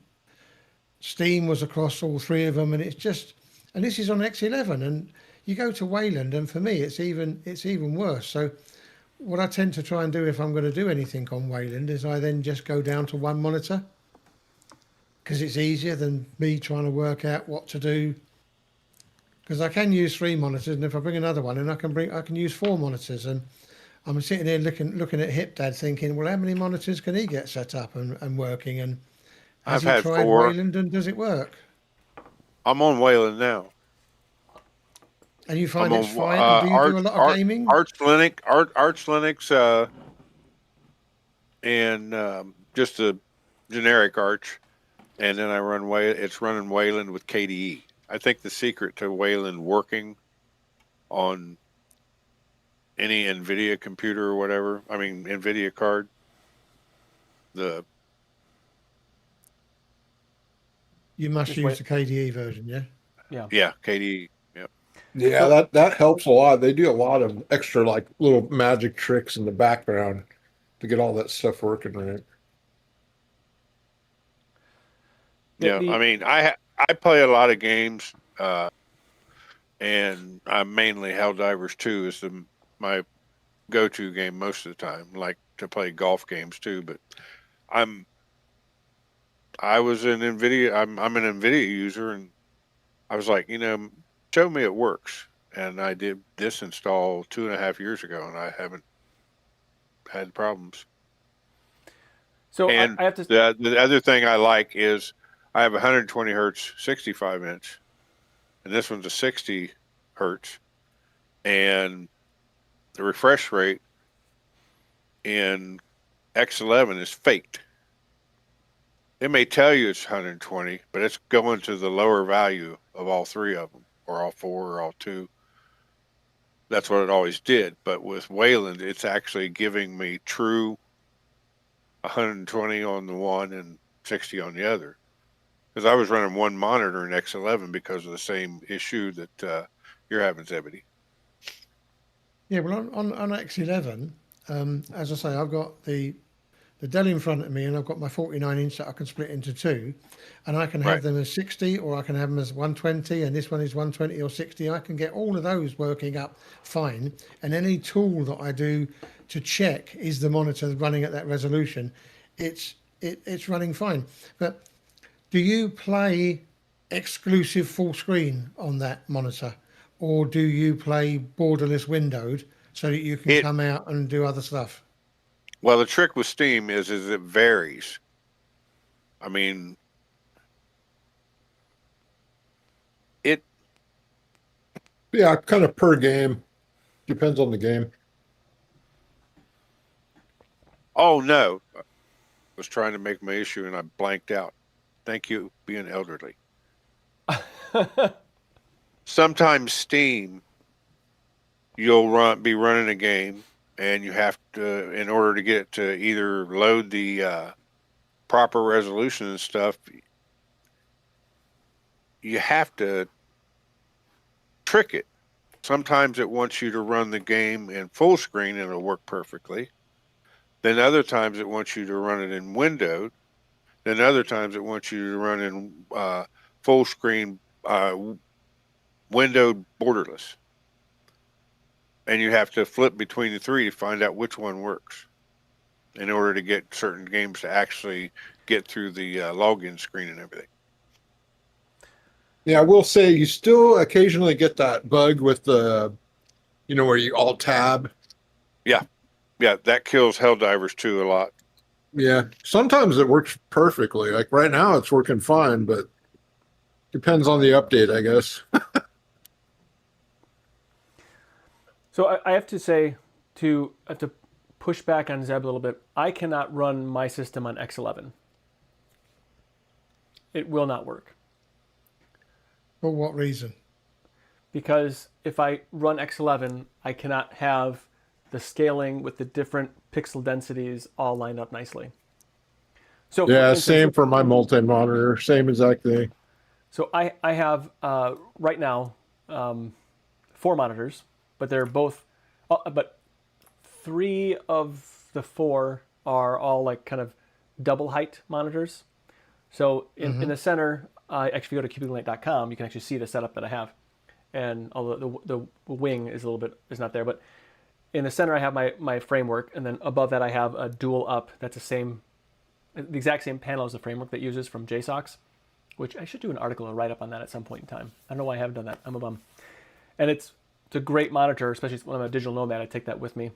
Steam was across all 3 of them, and it's just, and this is on X11, and you go to Wayland, and for me it's even worse. So what I tend to try and do if I'm going to do anything on Wayland is I then just go down to 1 monitor, because it's easier than me trying to work out what to do. Because I can use 3 monitors, and if I bring another one in, I can use 4 monitors. And I'm sitting here looking at Hip Dad, thinking, well, how many monitors can he get set up and working? And has I've he had tried 4. Wayland, and does it work? I'm on Wayland now. And you find it's fine? Do you do a lot of gaming? Arch Linux. and just a generic Arch, and then I run it's running Wayland with KDE. I think the secret to Wayland working on any NVIDIA computer or whatever, I mean NVIDIA card, You must Just use wait. the KDE version, yeah? yeah, KDE. Yep. Yeah, So- that helps a lot. They do a lot of extra like little magic tricks in the background to get all that stuff working right. Yeah, I mean, I play a lot of games, and I'm mainly Helldivers 2 is my go-to game most of the time. Like to play golf games too, but I was an NVIDIA. I'm an NVIDIA user, and I was like, show me it works. And I did this install 2.5 years ago, and I haven't had problems. So And I have to. the other thing I like is I have 120 hertz 65 inch, and this one's a 60 hertz, and the refresh rate in X11 is faked. It may tell you it's 120, but it's going to the lower value of all three of them, or all four, or all two. That's what it always did. But with Wayland, it's actually giving me true 120 on the one and 60 on the other. Because I was running one monitor in X11 because of the same issue that you're having, Zebedee. Yeah, well, on X11, as I say, I've got the Dell in front of me, and I've got my 49-inch that I can split into two, and I can have them as 60, or I can have them as 120, and this one is 120 or 60. I can get all of those working up fine, and any tool that I do to check is the monitor running at that resolution, it's running fine. But do you play exclusive full screen on that monitor, or do you play borderless windowed so that you can come out and do other stuff? Well, the trick with Steam is it varies. I mean, Yeah, kind of per game. Depends on the game. oh no, I was trying to make my issue and I blanked out. Thank you, being elderly. Sometimes Steam, you'll be running a game, and you have to, in order to get it to either load the proper resolution and stuff, you have to trick it. Sometimes it wants you to run the game in full screen and it'll work perfectly. Then other times it wants you to run it in windowed. Then other times it wants you to run in full screen windowed borderless. And you have to flip between the three to find out which one works in order to get certain games to actually get through the login screen and everything. Yeah, I will say you still occasionally get that bug with the, where you alt tab. Yeah, that kills Helldivers 2 a lot. Yeah, sometimes it works perfectly. Like right now, it's working fine, but depends on the update, I guess. So I have to say, I have to push back on Zeb a little bit. I cannot run my system on X11. It will not work. For what reason? Because if I run X11, I cannot have the scaling with the different pixel densities all lined up nicely. So Yeah, instance, same for my multi-monitor, same exact thing. So I have right now 4 monitors, but they're both, but 3 of the 4 are all like kind of double height monitors. So in the center, actually if you go to cubicalate.com, you can actually see the setup that I have. And although the wing is not there, but in the center I have my framework, and then above that I have a dual up. That's the exact same panel as the framework that uses from JSOX, which I should do an article or write up on that at some point in time. I don't know why I haven't done that. I'm a bum. And it's a great monitor, especially when I'm a digital nomad. I take that with me.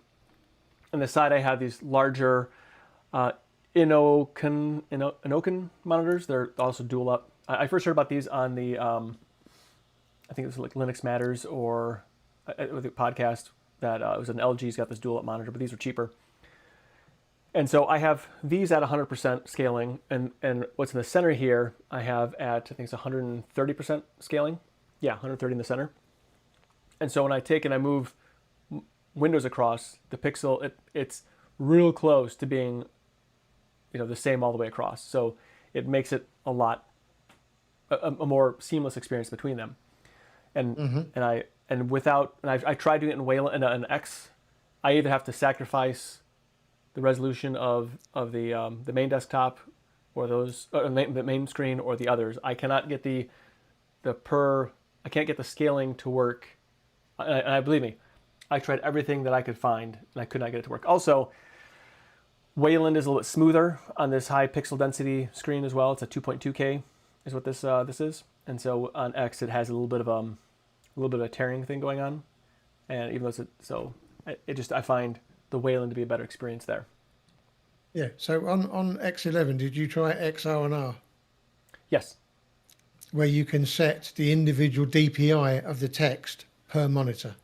On the side I have these larger Inoken monitors. They're also dual up. I first heard about these on the I think it was like Linux Matters or with a podcast that it was an LG's got this dual up monitor, but these are cheaper. And so I have these at 100% scaling, and what's in the center here, I have at, I think it's 130% scaling. Yeah, 130 in the center. And so when I take and I move windows across, the pixel, it's real close to being, the same all the way across. So it makes it a more seamless experience between them. And I tried doing it in Wayland and X. I either have to sacrifice the resolution of the main desktop or the main screen or the others. I cannot get I can't get the scaling to work. And believe me, I tried everything that I could find and I could not get it to work. Also, Wayland is a little bit smoother on this high pixel density screen as well. It's a 2.2K is what this is. And so on X it has a little bit of a tearing thing going on. And even though I find the Wayland to be a better experience there. Yeah. So on X11, did you try XR&R? Yes. Where you can set the individual DPI of the text per monitor.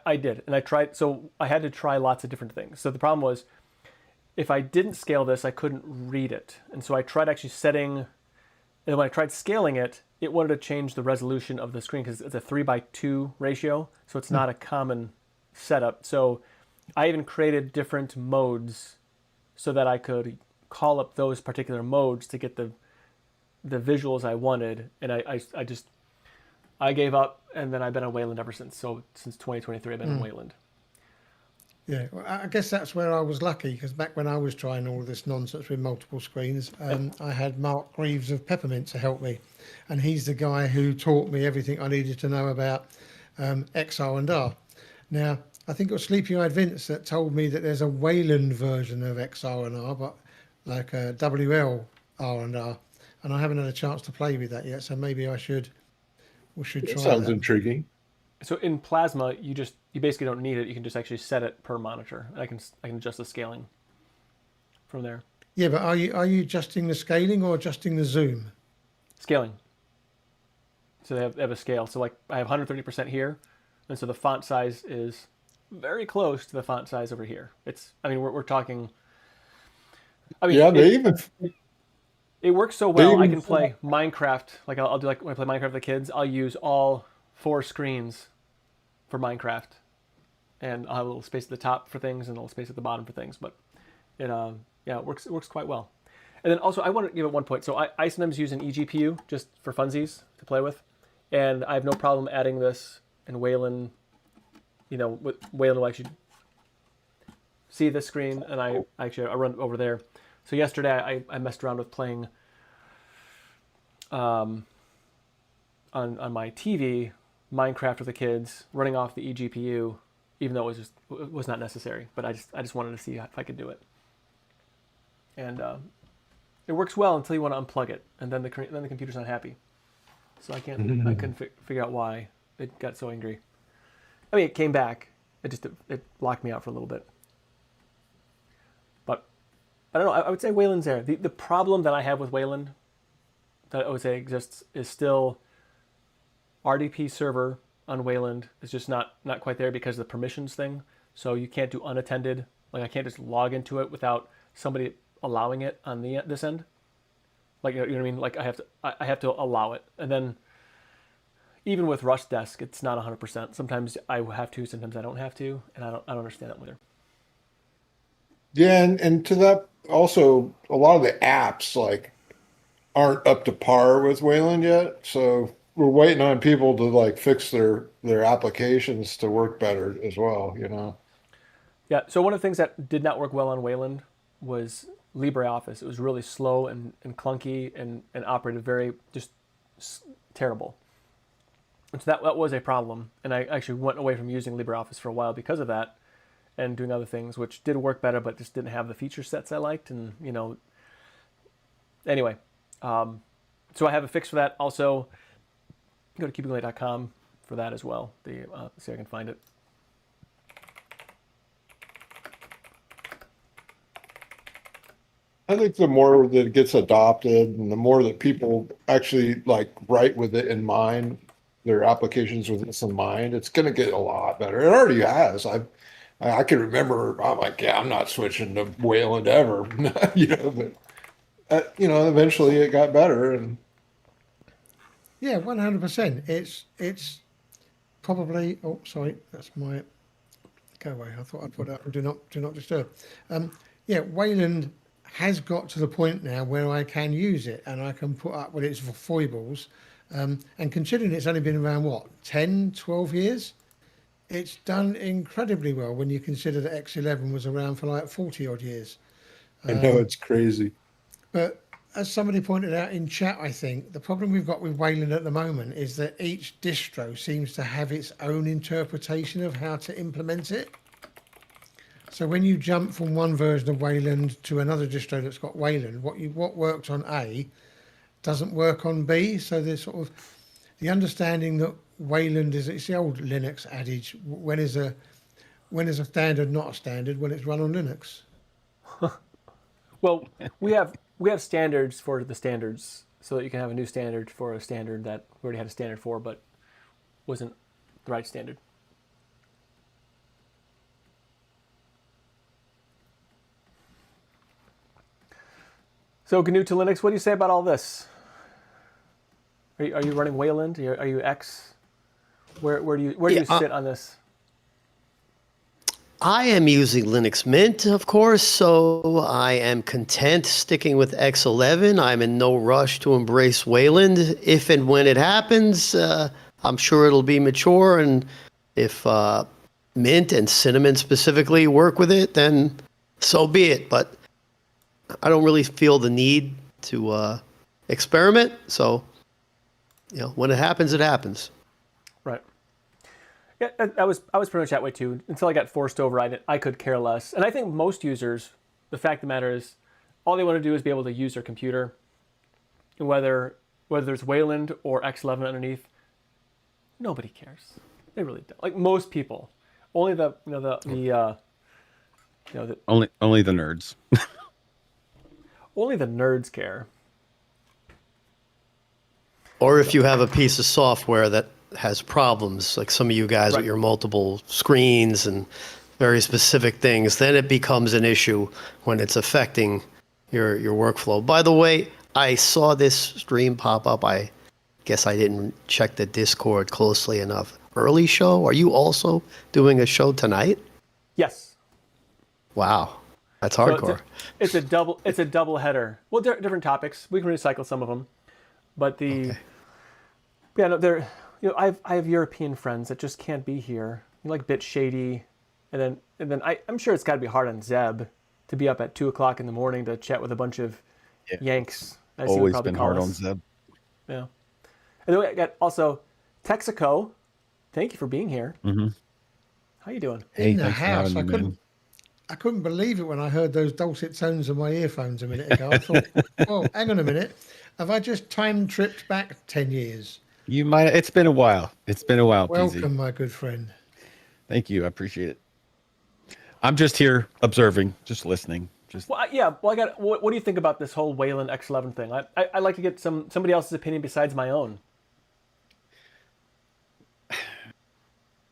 I did, and I tried. So I had to try lots of different things. So the problem was, if I didn't scale this, I couldn't read it. And so I tried actually setting, and when I tried scaling it, it wanted to change the resolution of the screen because it's a 3:2 ratio, so it's not a common setup. So I even created different modes so that I could call up those particular modes to get the visuals I wanted. And I gave up, and then I've been on Wayland ever since. So since 2023, I've been on Wayland. Yeah, well, I guess that's where I was lucky, because back when I was trying all of this nonsense with multiple screens, I had Mark Greaves of Peppermint to help me, and he's the guy who taught me everything I needed to know about XR&R. Now, I think it was Sleepy-Eyed Vince that told me that there's a Wayland version of XR&R, but like a WLR&R, and I haven't had a chance to play with that yet, so maybe we should try It sounds that. intriguing. So in Plasma, you basically don't need it. You can just actually set it per monitor. I can adjust the scaling from there. Yeah, but are you adjusting the scaling or adjusting the zoom? Scaling. So they have a scale. So like I have 130% here, and so the font size is very close to the font size over here. We're talking. It works so well. I can play Minecraft. Like I'll do, like when I play Minecraft with the kids, I'll use all 4 screens for Minecraft, and I'll have a little space at the top for things and a little space at the bottom for things. But it works quite well. And then also I want to give it one point. So I sometimes use an eGPU just for funsies to play with, and I have no problem adding this in Wayland. With Wayland will actually see this screen, and I run over there. So yesterday I messed around with playing on my TV Minecraft with the kids, running off the eGPU, even though it was not necessary. But I just wanted to see if I could do it, and it works well until you want to unplug it, and then the computer's not happy. So I couldn't figure out why it got so angry. It came back. It locked me out for a little bit. But I don't know. I would say Wayland's there. The problem that I have with Wayland, that I would say exists, is still RDP server on Wayland is just not quite there because of the permissions thing. So you can't do unattended. Like I can't just log into it without somebody allowing it on this end. Like, you know what I mean? Like I have to allow it, and then even with Rust Desk, it's not 100%. Sometimes I have to, sometimes I don't have to, and I don't understand that either. Yeah, and to that also, a lot of the apps like aren't up to par with Wayland yet, so we're waiting on people to like fix their applications to work better as well. Yeah. So one of the things that did not work well on Wayland was LibreOffice. It was really slow and clunky and operated very just terrible. And so that was a problem, and I actually went away from using LibreOffice for a while because of that, and doing other things which did work better, but just didn't have the feature sets I liked. And anyway, so I have a fix for that. Also, go to cubically.com for that as well. See if I can find it. I think the more that it gets adopted and the more that people actually like write with it in mind, their applications with this in mind, it's going to get a lot better. It already has. I've I can remember, I'm like, yeah, I'm not switching to Wayland ever, but eventually it got better, and Yeah, 100%. It's probably. Oh, sorry, that's my. Go away. I thought I'd put that. Do not disturb. Yeah, Wayland has got to the point now where I can use it and I can put up with its foibles. And considering it's only been around, what, 10, 12 years, it's done incredibly well when you consider that X11 was around for like 40 odd years. I know it's crazy. But as somebody pointed out in chat, I think the problem we've got with Wayland at the moment is that each distro seems to have its own interpretation of how to implement it. So when you jump from one version of Wayland to another distro that's got Wayland, what worked on A doesn't work on B. So there's sort of the understanding that Wayland it's the old Linux adage: when is a standard not a standard? When it's run on Linux. Well, we have standards for the standards, so that you can have a new standard for a standard that we already had a standard for, but wasn't the right standard. So GNU to Linux, what do you say about all this? Are you running Wayland? Are you X? Where do you sit on this? I am using Linux Mint, of course, so I am content sticking with X11. I'm in no rush to embrace Wayland. If and when it happens, I'm sure it'll be mature, and if Mint and Cinnamon specifically work with it, then so be it. But I don't really feel the need to experiment, so when it happens, it happens. Right. Yeah, I was pretty much that way too. Until I got forced over, I could care less. And I think most users, the fact of the matter is, all they want to do is be able to use their computer. Whether there's Wayland or X11 underneath, nobody cares. They really don't. Like most people, only only the nerds. Only the nerds care. Or if you have a piece of software that has problems, like some of you guys with your multiple screens and very specific things, then it becomes an issue when it's affecting your workflow. By the way, I saw this stream pop up. I guess I didn't check the Discord closely enough. Early show? Are you also doing a show tonight? Yes. Wow. That's hardcore. So it's a double header. Well, different topics. We can recycle some of them, but I have European friends that just can't be here. Like Bit Shady, and then I'm sure it's got to be hard on Zeb to be up at 2:00 in the morning to chat with a bunch of Yanks. Always been hard on Zeb. Yeah, and then I got also Texaco. Thank you for being here. Mm-hmm. How you doing? Hey, In the thanks for house, having me, I couldn't believe it when I heard those dulcet tones in my earphones a minute ago. I thought, well, hang on a minute. Have I just time tripped back 10 years? You might. It's been a while. Welcome, PZ. my good friend. Thank you. I appreciate it. I'm just here observing, just listening. Well, yeah. Well, what do you think about this whole Wayland X11 thing? I like to get somebody else's opinion besides my own.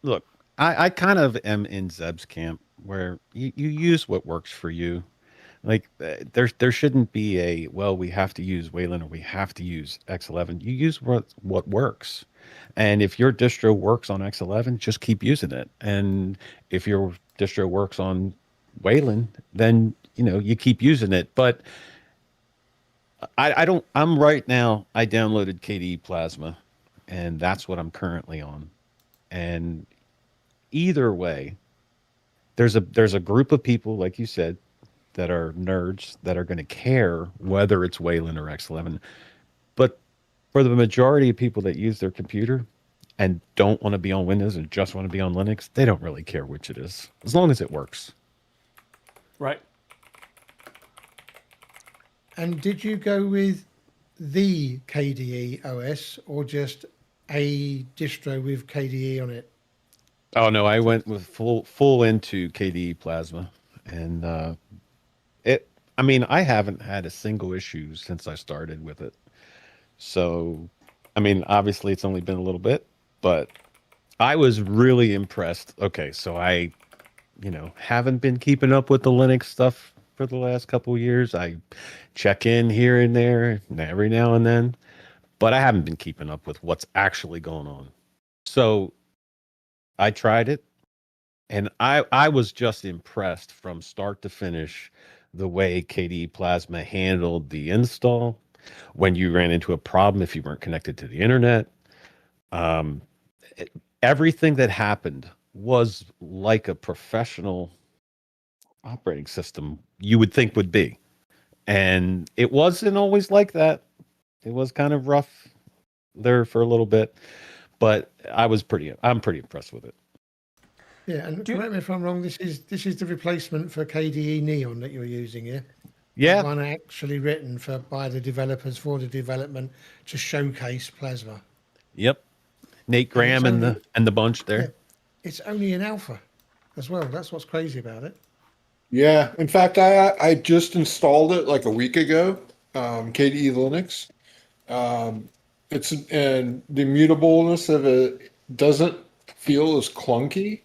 Look, I kind of am in Zeb's camp where you use what works for you. Like there shouldn't be we have to use Wayland or we have to use X11. You use what works. And if your distro works on X11, just keep using it. And if your distro works on Wayland, then you keep using it. But I'm right now, I downloaded KDE Plasma, and that's what I'm currently on. And either way, there's a group of people, like you said, that are nerds that are going to care whether it's Wayland or X11. But for the majority of people that use their computer and don't want to be on Windows and just want to be on Linux, they don't really care which it is, as long as it works. Right. And did you go with the KDE OS or just a distro with KDE on it? Oh no, I went with full into KDE Plasma, and I haven't had a single issue since I started with it. So, obviously it's only been a little bit, but I was really impressed. Okay, so I haven't been keeping up with the Linux stuff for the last couple of years. I check in here and there every now and then, but I haven't been keeping up with what's actually going on. So I tried it, and I was just impressed from start to finish the way KDE Plasma handled the install when you ran into a problem if you weren't connected to the internet. Everything that happened was like a professional operating system you would think would be. And it wasn't always like that. It was kind of rough there for a little bit, but I'm pretty impressed with it. Yeah, and correct me if I'm wrong, this is the replacement for KDE Neon that you're using here. Yeah. One actually written by the developers for the development to showcase Plasma. Yep. Nate Graham and the bunch there. Yeah, it's only in alpha as well. That's what's crazy about it. Yeah. In fact, I just installed it like a week ago, KDE Linux. And the immutableness of it doesn't feel as clunky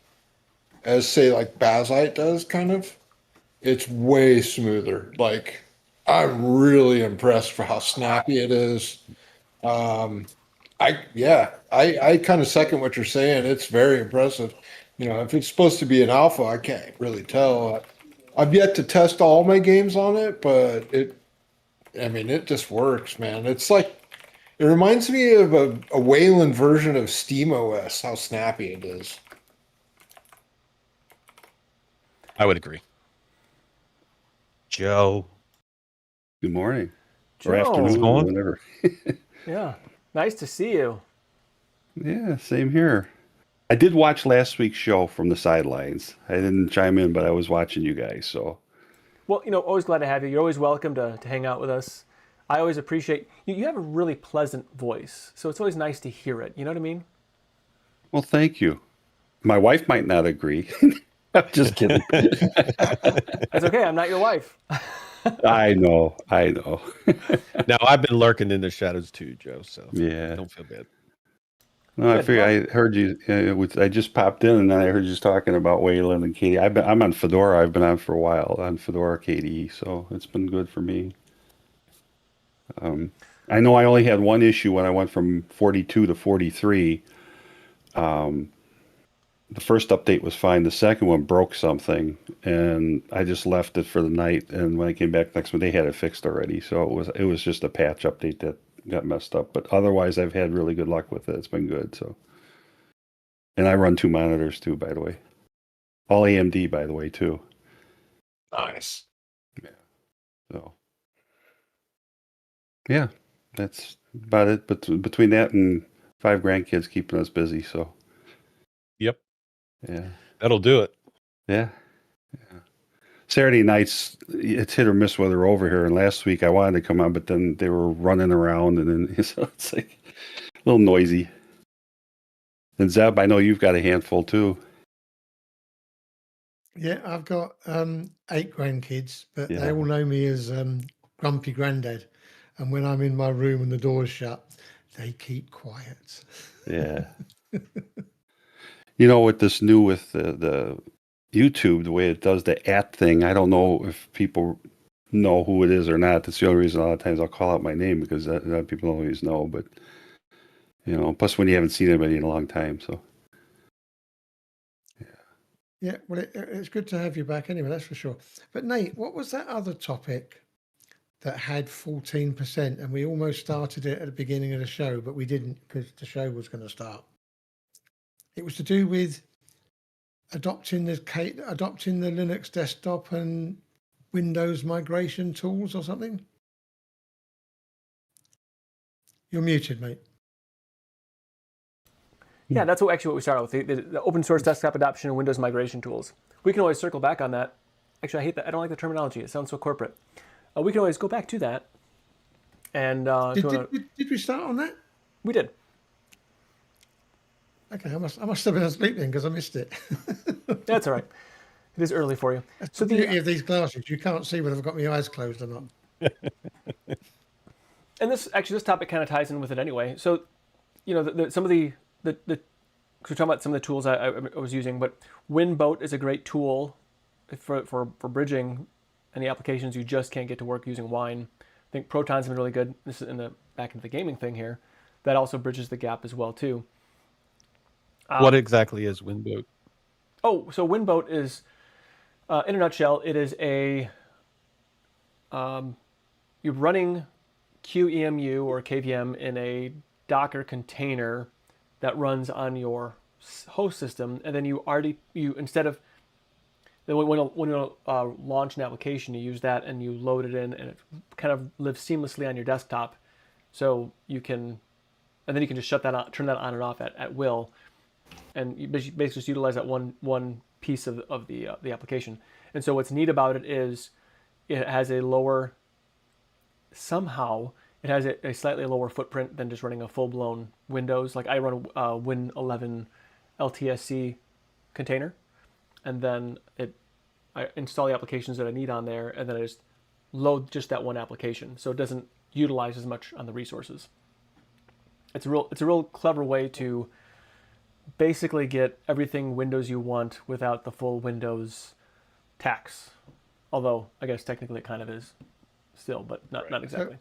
as, say, like Bazite does, kind of. It's way smoother. Like, I'm really impressed for how snappy it is. I kind of second what you're saying. It's very impressive. If it's supposed to be an alpha, I can't really tell. I've yet to test all my games on it, but it just works, man. It's like, it reminds me of a Wayland version of SteamOS, how snappy it is. I would agree. Joe. Good morning. Joe. Or afternoon, or whatever. Yeah. Nice to see you. Yeah, same here. I did watch last week's show from the sidelines. I didn't chime in, but I was watching you guys, so. Well, always glad to have you. You're always welcome to hang out with us. I always appreciate you. You have a really pleasant voice, so it's always nice to hear it. You know what I mean? Well, thank you. My wife might not agree. I'm just kidding. That's okay. I'm not your wife. I know. Now, I've been lurking in the shadows too, Joe, so yeah, don't feel bad. No, I figured I heard you. I just popped in, and then I heard you talking about Wayland and KDE. I'm on Fedora. I've been on for a while on Fedora KDE, so it's been good for me. I know I only had one issue when I went from 42 to 43. The first update was fine. The second one broke something, and I just left it for the night. And when I came back next month, they had it fixed already. So it was just a patch update that got messed up. But otherwise, I've had really good luck with it. It's been good. So, and I run 2 monitors too, by the way. All AMD, by the way, too. Nice. Yeah. So, yeah, that's about it. But between that and 5 grandkids keeping us busy, so. Yep. Yeah. That'll do it. Yeah. Saturday nights, it's hit or miss whether they're over here. And last week I wanted to come on, but then they were running around, and then so it's like a little noisy. And Zeb, I know you've got a handful too. Yeah, I've got 8 grandkids, but Yeah. they all know me as Grumpy Granddad. And when I'm in my room and the door's shut, they keep quiet. Yeah. With this new with the YouTube, the way it does the thing, I don't know if people know who it is or not. That's the only reason a lot of times I'll call out my name, because a lot of people don't always know. But plus when you haven't seen anybody in a long time, so Yeah, well, it's good to have you back anyway, that's for sure. But Nate, what was that other topic that had 14%, and we almost started it at the beginning of the show, but we didn't because the show was going to start? It was to do with adopting the Linux desktop and Windows migration tools or something. You're muted, mate. Yeah, that's what we started with, the open source desktop adoption and Windows migration tools. We can always circle back on that. Actually, I hate that. I don't like the terminology. It sounds so corporate. We can always go back to that. And did we start on that? We did. Okay, I must have been asleep then because I missed it. That's all right. It is early for you. That's the beauty of these glasses. You can't see whether I've got my eyes closed or not. And this topic kind of ties in with it anyway. So, some of the we're talking about some of the tools I was using, but Winboat is a great tool for bridging any applications you just can't get to work using Wine. I think Proton's been really good. This is back into the gaming thing here. That also bridges the gap as well too. What exactly is Winboat? Oh, so Winboat is, in a nutshell, it is you're running QEMU or KVM in a Docker container that runs on your host system, and then instead of when you launch an application, you use that and you load it in, and it kind of lives seamlessly on your desktop. So you can, and then you can just shut that on, turn that on and off at will, and you basically just utilize that one piece of the application. And so what's neat about it is it has a lower, somehow it has a slightly lower footprint than just running a full-blown Windows. Like I run a Win 11 LTSC container, and then I install the applications that I need on there, and then I just load just that one application, so it doesn't utilize as much on the resources. It's a real clever way to basically get everything Windows you want without the full Windows tax. Although I guess technically it kind of is still, but not exactly.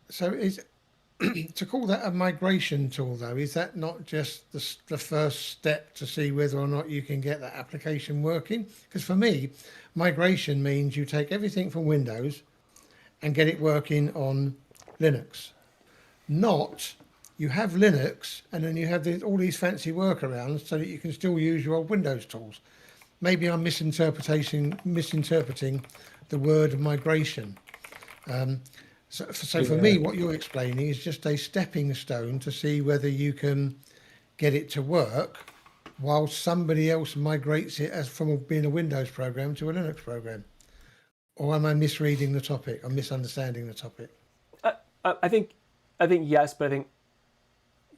So is to call that a migration tool, though, is that not just the first step to see whether or not you can get that application working? Because for me, migration means you take everything from Windows and get it working on Linux. Not you have Linux and then you have all these fancy workarounds so that you can still use your old Windows tools. Maybe I'm misinterpreting the word migration. So for me, what you're explaining is just a stepping stone to see whether you can get it to work while somebody else migrates it as from being a Windows program to a Linux program. Or am I misreading the topic? I'm misunderstanding the topic. I think yes, but I think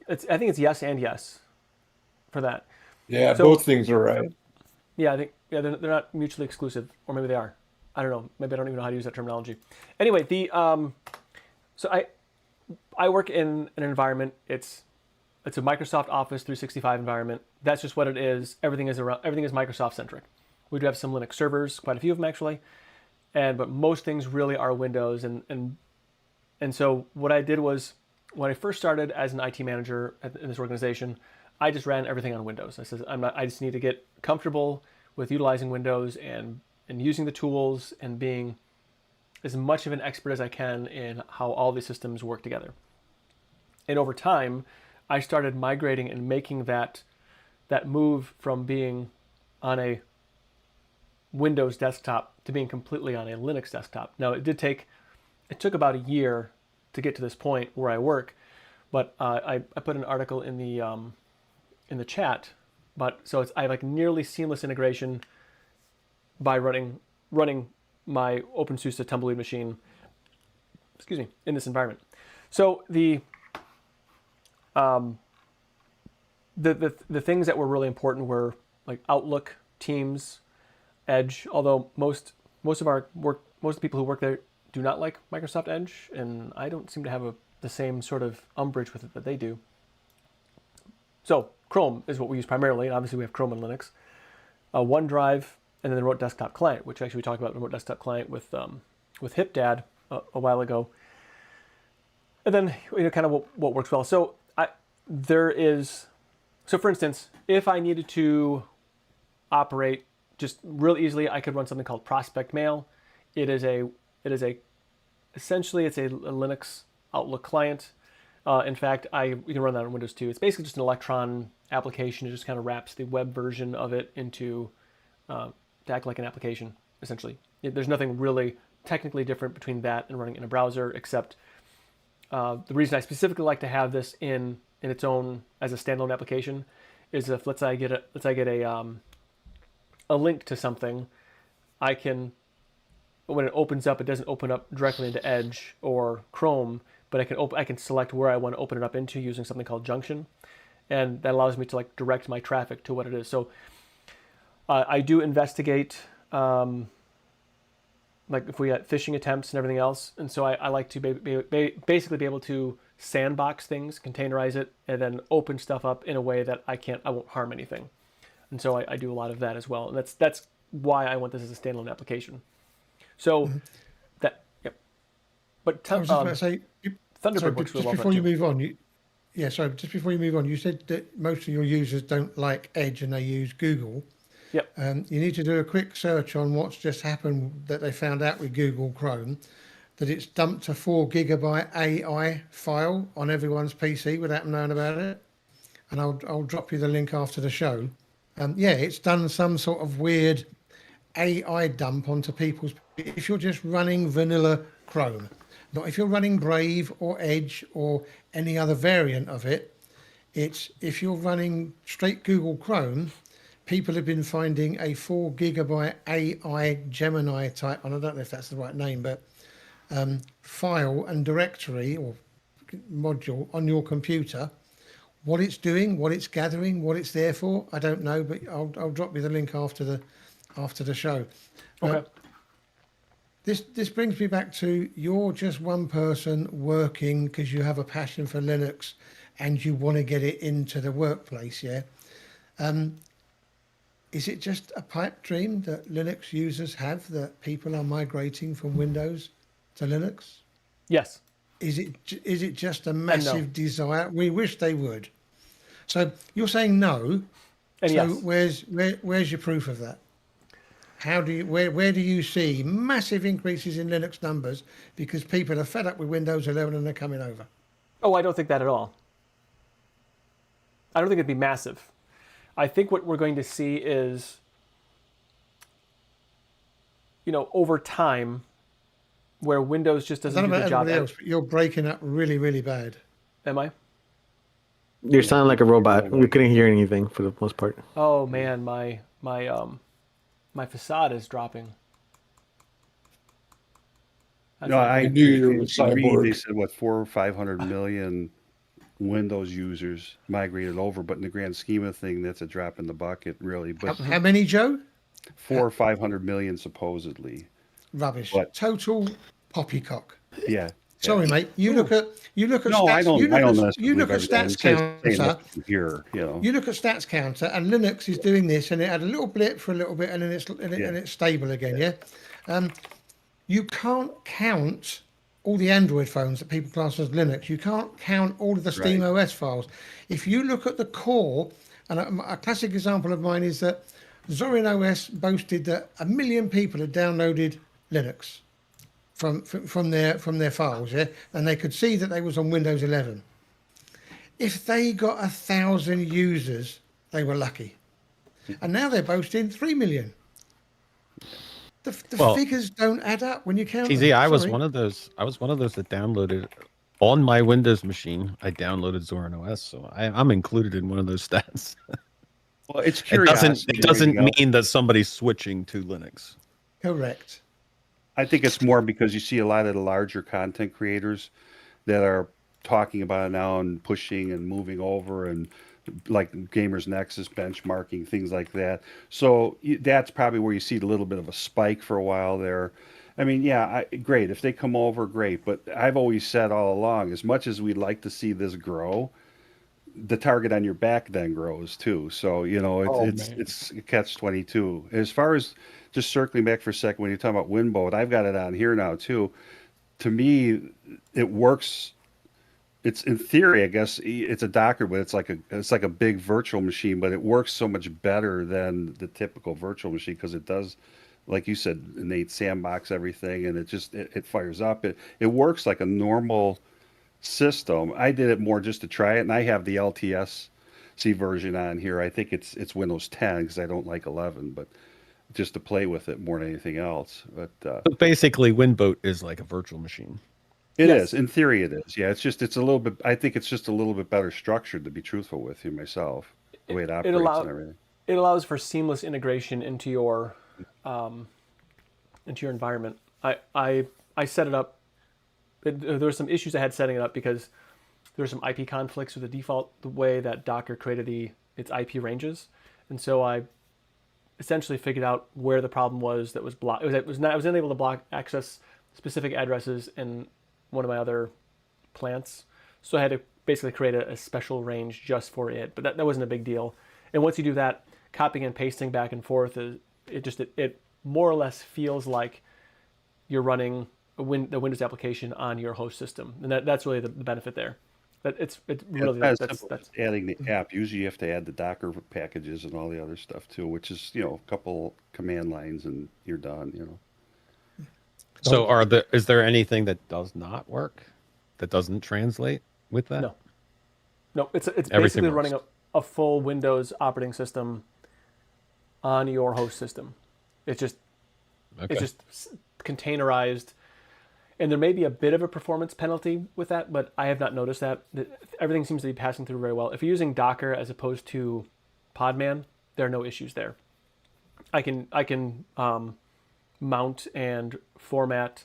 it's yes and yes for that. Yeah, So- both things are right. Yeah, I think they're not mutually exclusive, or maybe they are. I don't know. Maybe I don't even know how to use that terminology. Anyway, so I work in an environment. It's a Microsoft Office 365 environment. That's just what it is. Everything is Microsoft centric. We do have some Linux servers, quite a few of them actually, but most things really are Windows. And so what I did was when I first started as an IT manager in this organization, I just ran everything on Windows. I said I just need to get comfortable with utilizing Windows and using the tools and being as much of an expert as I can in how all these systems work together. And over time, I started migrating and making that move from being on a Windows desktop to being completely on a Linux desktop. Now, it took about a year to get to this point where I work, but I put an article in the chat. But so I have like nearly seamless integration by running my OpenSUSE Tumbleweed machine, in this environment. So the things that were really important were like Outlook, Teams, Edge. Although most of the people who work there do not like Microsoft Edge, and I don't seem to have the same sort of umbrage with it that they do. So Chrome is what we use primarily, and obviously we have Chrome on Linux. OneDrive, and then the Remote Desktop Client, which actually we talked about the Remote Desktop Client with HipDad a while ago. And then kind of what works well. So for instance, if I needed to operate just real easily, I could run something called Prospect Mail. Essentially it's a Linux Outlook client. In fact, you can run that on Windows too. It's basically just an Electron application. It just kind of wraps the web version of it into to act like an application, essentially. There's nothing really technically different between that and running in a browser, except the reason I specifically like to have this in its own as a standalone application is if let's say I get a link to something, I can, when it opens up, it doesn't open up directly into Edge or Chrome, but I can select where I want to open it up into using something called Junction, and that allows me to like direct my traffic to what it is. So I do investigate like if we got phishing attempts and everything else, and so I like to basically be able to sandbox things, containerize it, and then open stuff up in a way that I won't harm anything. And so I do a lot of that as well. And that's why I want this as a standalone application. So that, yep. But I was just about to say, Thunderbird works really well before for you that too. move on, just before you move on, you said that most of your users don't like Edge and they use Google. Yep. You need to do a quick search on what's just happened that they found out with Google Chrome, that it's dumped a 4 gigabyte AI file on everyone's PC without them knowing about it. And I'll drop you the link after the show. It's done some sort of weird AI dump onto people's. If you're just running vanilla Chrome, not if you're running Brave or Edge or any other variant of it. It's if you're running straight Google Chrome, people have been finding a 4 gigabyte AI Gemini type, and I don't know if that's the right name, but file and directory or module on your computer. What it's doing, what it's gathering, what it's there for, I don't know, but I'll drop you the link after the show. Okay. This brings me back to you're just one person working because you have a passion for Linux and you want to get it into the workplace, yeah? Is it just a pipe dream that Linux users have that people are migrating from Windows to Linux? Yes. Is it just a massive desire? We wish they would. So you're saying no. And so yes. where's your proof of that? How do you where do you see massive increases in Linux numbers because people are fed up with Windows 11 and they're coming over? Oh, I don't think that at all. I don't think it'd be massive. I think what we're going to see is, over time, where Windows just doesn't do the job. Else, but you're breaking up really, really bad. Am I? You sound like a robot. We couldn't hear anything for the most part. Oh man, my facade is dropping. No, I knew you were a They cyborg. said what 400 or 500 million Windows users migrated over, but in the grand scheme of things, that's a drop in the bucket, really. But How many, Joe? 400 or 500 million supposedly. Rubbish. What? Total poppycock. Yeah. Sorry, mate. You look at No, stats. I don't. You look at stats counter. Here, You look at stats counter, and Linux is doing this, and it had a little blip for a little bit, and then it's stable again. Yeah. You can't count all the Android phones that people class as Linux. You can't count all of the Steam OS files. If you look at the core, and a classic example of mine is that Zorin OS boasted that 1 million people had downloaded Linux from their files, yeah, and they could see that they was on Windows 11. If they got 1,000 users, they were lucky, and now they're boasting 3 million. The figures don't add up when you count. TZ, I was one of those that downloaded on my Windows machine. I downloaded Zorin OS, so I'm included in one of those stats. Well, it's It curiosity. doesn't mean that somebody's switching to Linux. Correct. I think it's more because you see a lot of the larger content creators that are talking about it now and pushing and moving over, and like Gamers Nexus benchmarking, things like that. So that's probably where you see a little bit of a spike for a while there. I mean, yeah, great. If they come over, great. But I've always said all along, as much as we'd like to see this grow, the target on your back then grows too. So, it's a catch-22. As far as just circling back for a second, when you're talking about Winboat, I've got it on here now too. To me, it works. It's in theory, I guess it's a Docker, but it's like a big virtual machine, but it works so much better than the typical virtual machine because it does, like you said, innate sandbox everything, and it fires up. It works like a normal system. I did it more just to try it, and I have the LTSC version on here. I think it's Windows 10 because I don't like 11, but just to play with it more than anything else. But basically, Winboat is like a virtual machine. It is. In theory, it is. Yeah, it's a little bit. I think it's just a little bit better structured, to be truthful with you myself, the way it operates and everything. It allows for seamless integration into your environment. I set it up. There were some issues I had setting it up because there were some IP conflicts with the way that Docker created its IP ranges, and so I essentially figured out where the problem was that was blocked. I was unable to block access specific addresses in one of my other plants. So I had to basically create a special range just for it, but that wasn't a big deal. And once you do that, copying and pasting back and forth, it more or less feels like you're running the Windows application on your host system, and that's really the benefit there. That it's really It's that's simple as adding the app. Usually you have to add the Docker packages and all the other stuff too, which is, a couple command lines and you're done, So is there anything that does not work, that doesn't translate with that? No, it's Everything basically works. running a full Windows operating system on your host system. It's just containerized, and there may be a bit of a performance penalty with that, but I have not noticed that. Everything seems to be passing through very well. If you're using Docker as opposed to Podman, there are no issues there. I can mount and format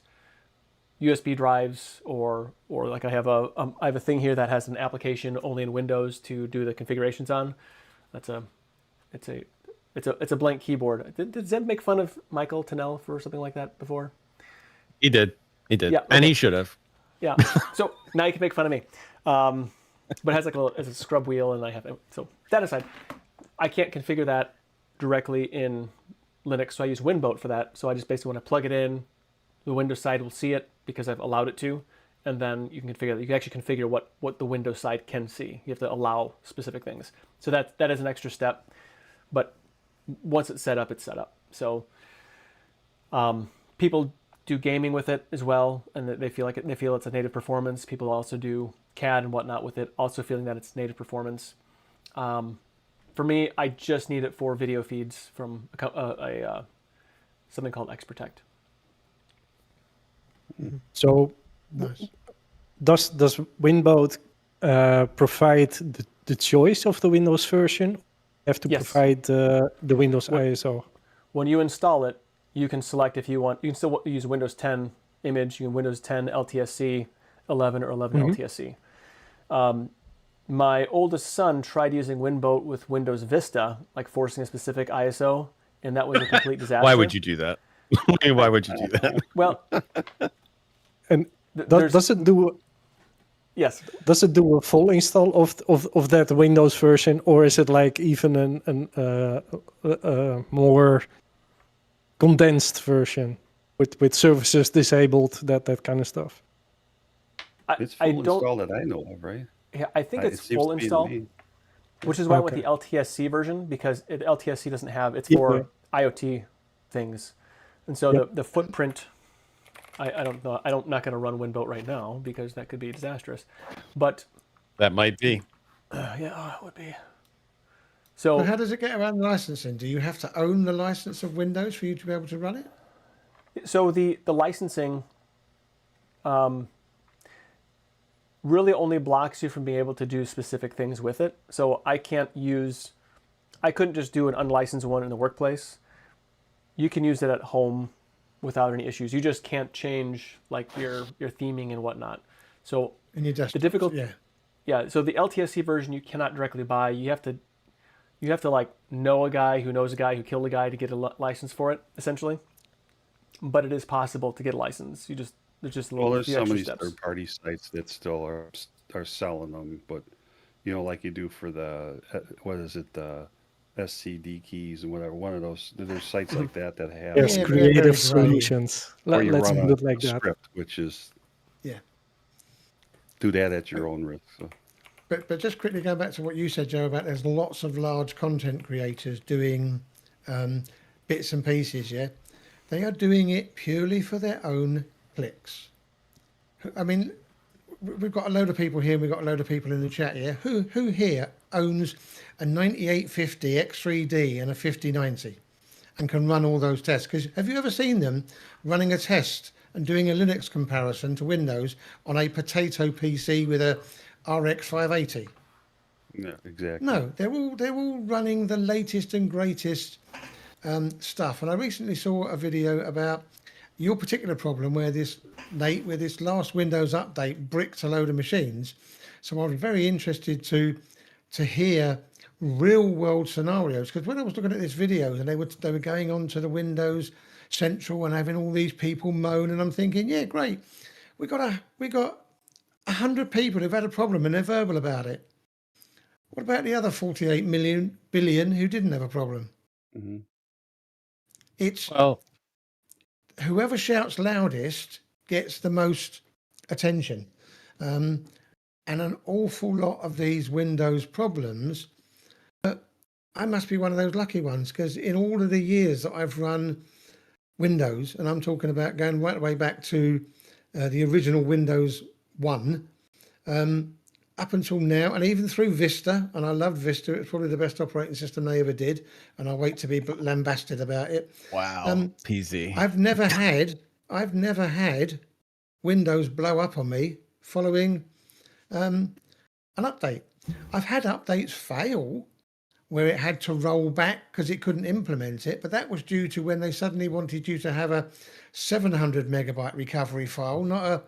USB drives, or like I have a thing here that has an application only in Windows to do the configurations on. It's a blank keyboard. Did Zeb make fun of Michael Tennell for something like that before? He did. Yeah, And okay. he should have. Yeah. So now you can make fun of me. But it has like a scrub wheel, and I have so that aside, I can't configure that directly in Linux, so I use Winboat for that. So I just basically, when I plug it in, the Windows side will see it because I've allowed it to, and then you can configure. You can actually configure what the Windows side can see. You have to allow specific things. So that is an extra step, but once it's set up, it's set up. So people do gaming with it as well, and they feel it's a native performance. People also do CAD and whatnot with it, also feeling that it's native performance. For me, I just need it for video feeds from something called XProtect. So, Nice. does Winboat provide the choice of the Windows version? You have to Yes. provide the Windows ISO. When you install it, you can select if you want. You can still use Windows 10 image. You can Windows 10 LTSC 11 or 11 LTSC. My oldest son tried using Winboat with Windows Vista, like forcing a specific ISO, and that was a complete disaster. Why would you do that? Why would you do that? Well, And there's- does it do yes. Does it do a full install of that Windows version, or is it like even a more condensed version with services disabled, that kind of stuff? It's full I don't. install that I know of, right? Yeah, I think It it's seems full to be to install, me. which is why I went Okay. the LTSC version, because LTSC doesn't have. It's Yeah. for IoT things, and so Yep. the footprint. I don't know. I'm not going to run Winboat right now because that could be disastrous, but That might be. yeah, it would be. So So how does it get around licensing? Do you have to own the license of Windows for you to be able to run it? So the licensing really only blocks you from being able to do specific things with it. So I couldn't just do an unlicensed one in the workplace. You can use it at home without any issues. You just can't change like your theming and whatnot. So In your desktop? difficult- yeah, so the LTSC version you cannot directly buy. You have to like know a guy who knows a guy who killed a guy to get a license for it, essentially. But it is possible to get a license. There's just a little Well, there's few some of extra these steps. third-party sites that still are selling them, but like you do for the what is it, the SCD keys and whatever. One of those, there's sites like that have Yes, Yeah, but they're very creative grey. solutions. where you Let's run put a it like that. script, which is Yeah. do that at your own risk. So. But just quickly going back to what you said, Joe, about there's lots of large content creators doing bits and pieces, yeah? They are doing it purely for their own clicks. I mean, we've got a load of people here, and we've got a load of people in the chat here. Who here owns a 9850 X3D and a 5090 and can run all those tests? Because have you ever seen them running a test and doing a Linux comparison to Windows on a potato PC with a RX 580? Yeah, exactly. No, they're all running the latest and greatest stuff. And I recently saw a video about your particular problem where this last Windows update bricked a load of machines. So I was very interested to hear real world scenarios, because when I was looking at this video and they were going on to the Windows Central and having all these people moan, and I'm thinking, yeah, great, we got 100 people who've had a problem and they're verbal about it. What about the other 48 billion who didn't have a problem? Mhm. It's Well, whoever shouts loudest gets the most attention. And an awful lot of these Windows problems, I must be one of those lucky ones, because in all of the years that I've run Windows, and I'm talking about going right the way back to the original Windows 1, up until now, and even through Vista, and I loved Vista, it's probably the best operating system they ever did, and I wait to be lambasted about it. wow, PZ. I've never had Windows blow up on me following an update. I've had updates fail where it had to roll back because it couldn't implement it, but that was due to when they suddenly wanted you to have a 700 megabyte recovery file, not a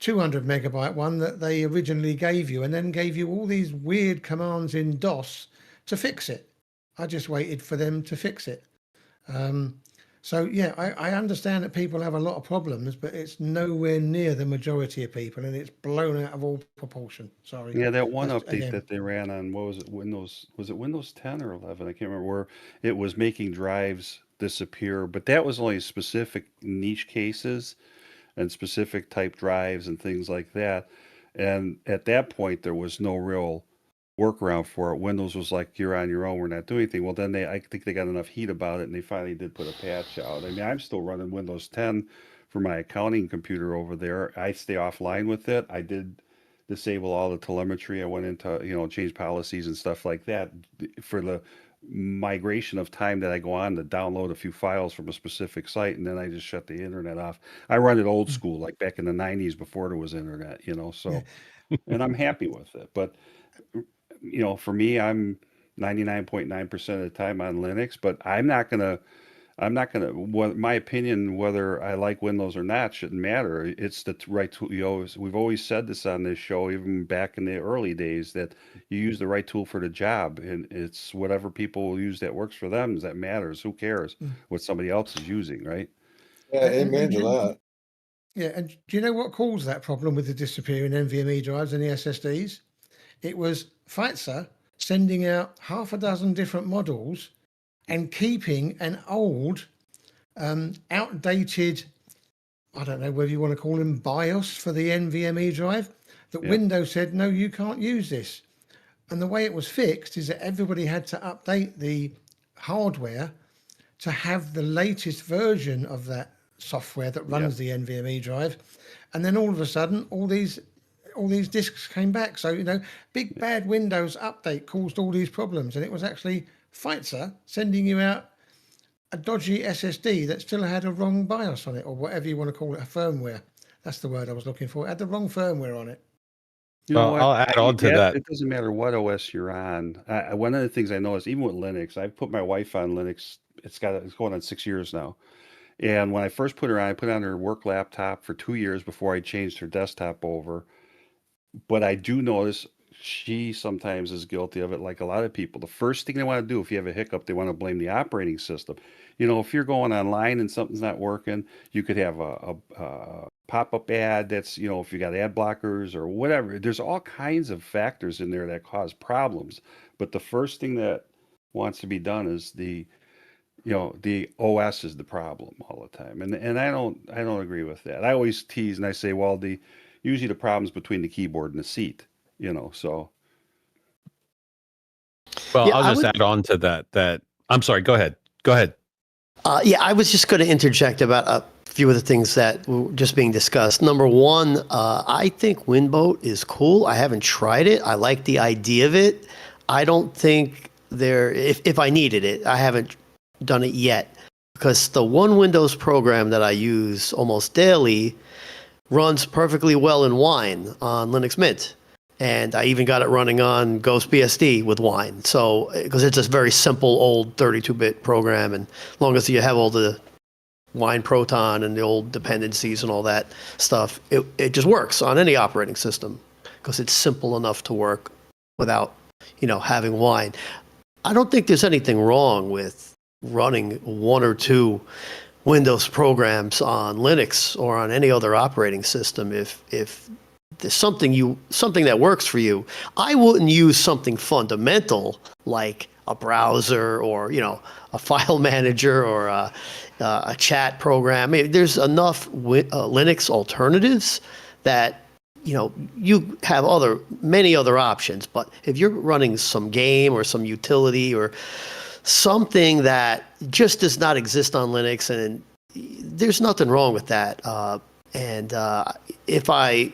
200 megabyte one that they originally gave you, and then gave you all these weird commands in DOS to fix it. I just waited for them to fix it. So yeah, I understand that people have a lot of problems, but it's nowhere near the majority of people, and it's blown out of all proportion. Sorry. Yeah, that one That's, update again, that they ran on, what was it, Windows, was it Windows 10 or 11? I can't remember, where it was making drives disappear, but that was only specific niche cases and specific type drives and things like that. And at that point, there was no real workaround for it. Windows was like, you're on your own, we're not doing anything. Well, then I think they got enough heat about it, and they finally did put a patch out. I mean, I'm still running Windows 10 for my accounting computer over there. I stay offline with it. I did disable all the telemetry. I went into, change policies and stuff like that for the migration of time that I go on to download a few files from a specific site, and then I just shut the internet off. I run it old school, like back in the 90s before there was internet, so, and I'm happy with it. But for me, I'm 99.9% of the time on Linux, but my opinion, whether I like Windows or not, shouldn't matter. It's the right tool. We've always said this on this show, even back in the early days, that you use the right tool for the job, and it's whatever people use that works for them that matters. Who cares what somebody else is using, right? Yeah, amen to that. Yeah, and do you know what caused that problem with the disappearing NVMe drives and the SSDs? It was Pfizer sending out half a dozen different models and keeping an old, outdated, I don't know whether you want to call them BIOS for the NVMe drive, that Yeah. Windows said, no, you can't use this. And the way it was fixed is that everybody had to update the hardware to have the latest version of that software that runs the NVMe drive. And then all of a sudden, all these disks came back. So, big bad Windows update caused all these problems. And it was actually Pfizer sending you out a dodgy SSD that still had a wrong BIOS on it, or whatever you want to call it, a firmware. That's the word I was looking for. It had the wrong firmware on it. You know Well, what? I'll add on to that. It doesn't matter what OS you're on. One of the things I noticed, even with Linux, I put my wife on Linux. It's going on 6 years now. And when I first put her on, I put on her work laptop for 2 years before I changed her desktop over. But I do notice she sometimes is guilty of it, like a lot of people. The first thing they want to do if you have a hiccup, they want to blame the operating system. If you're going online and something's not working, you could have a pop-up ad that's, if you got ad blockers or whatever. There's all kinds of factors in there that cause problems. But the first thing that wants to be done is the OS is the problem all the time. And I don't agree with that. I always tease and I say, well, usually the problem's between the keyboard and the seat, so. Well, Yeah, I'll just add on to that. I'm sorry. Go ahead. I was just going to interject about a few of the things that were just being discussed. Number one, I think Winboat is cool. I haven't tried it. I like the idea of it. I don't think if I needed it, I haven't done it yet, because the one Windows program that I use almost daily runs perfectly well in Wine on Linux Mint. And I even got it running on Ghost BSD with Wine. So, because it's a very simple old 32-bit program, and as long as you have all the Wine Proton and the old dependencies and all that stuff, it just works on any operating system because it's simple enough to work without, having Wine. I don't think there's anything wrong with running one or two Windows programs on Linux or on any other operating system if there's something that works for you, I wouldn't use something fundamental like a browser or a file manager or a chat program. I mean, there's enough Linux alternatives that you have many other options. But if you're running some game or some utility or something that just does not exist on Linux, and there's nothing wrong with that. If I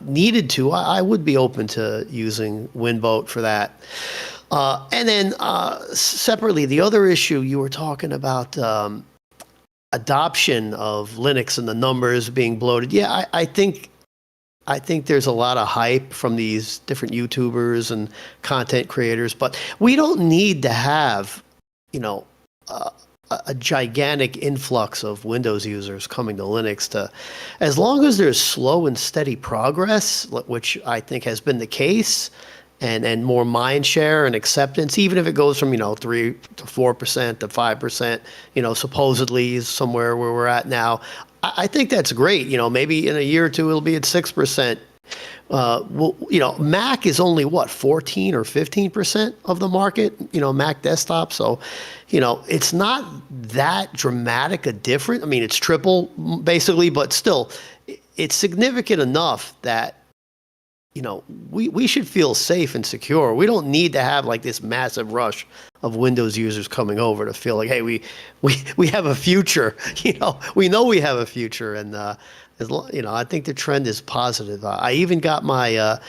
needed to, I would be open to using Winboat for that. And then separately, the other issue you were talking about, adoption of Linux and the numbers being bloated. Yeah, I think there's a lot of hype from these different YouTubers and content creators, but we don't need to have, a gigantic influx of Windows users coming to Linux as long as there's slow and steady progress, which I think has been the case, and more mind share and acceptance, even if it goes from 3 to 4% to 5%, supposedly is somewhere where we're at now. I think that's great. Maybe in a year or two it'll be at 6%. Mac is only 14 or 15% of the market, Mac desktop. So, it's not that dramatic a difference. I mean, it's triple basically, but still it's significant enough that, we should feel safe and secure. We don't need to have like this massive rush of Windows users coming over to feel like, hey, we have a future. We know we have a future, and I think the trend is positive. I even got my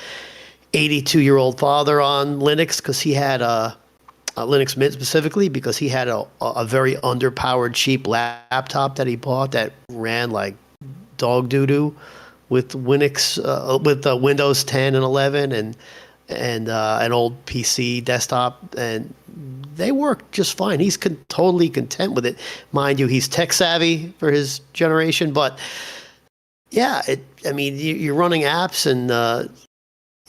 82-year-old father on Linux because he had a Linux Mint specifically because he had a very underpowered cheap laptop that he bought that ran like dog doo-doo with Linux, with Windows 10 and 11 and an old PC desktop, and they work just fine. He's totally content with it. Mind you, he's tech savvy for his generation, but yeah, you're running apps and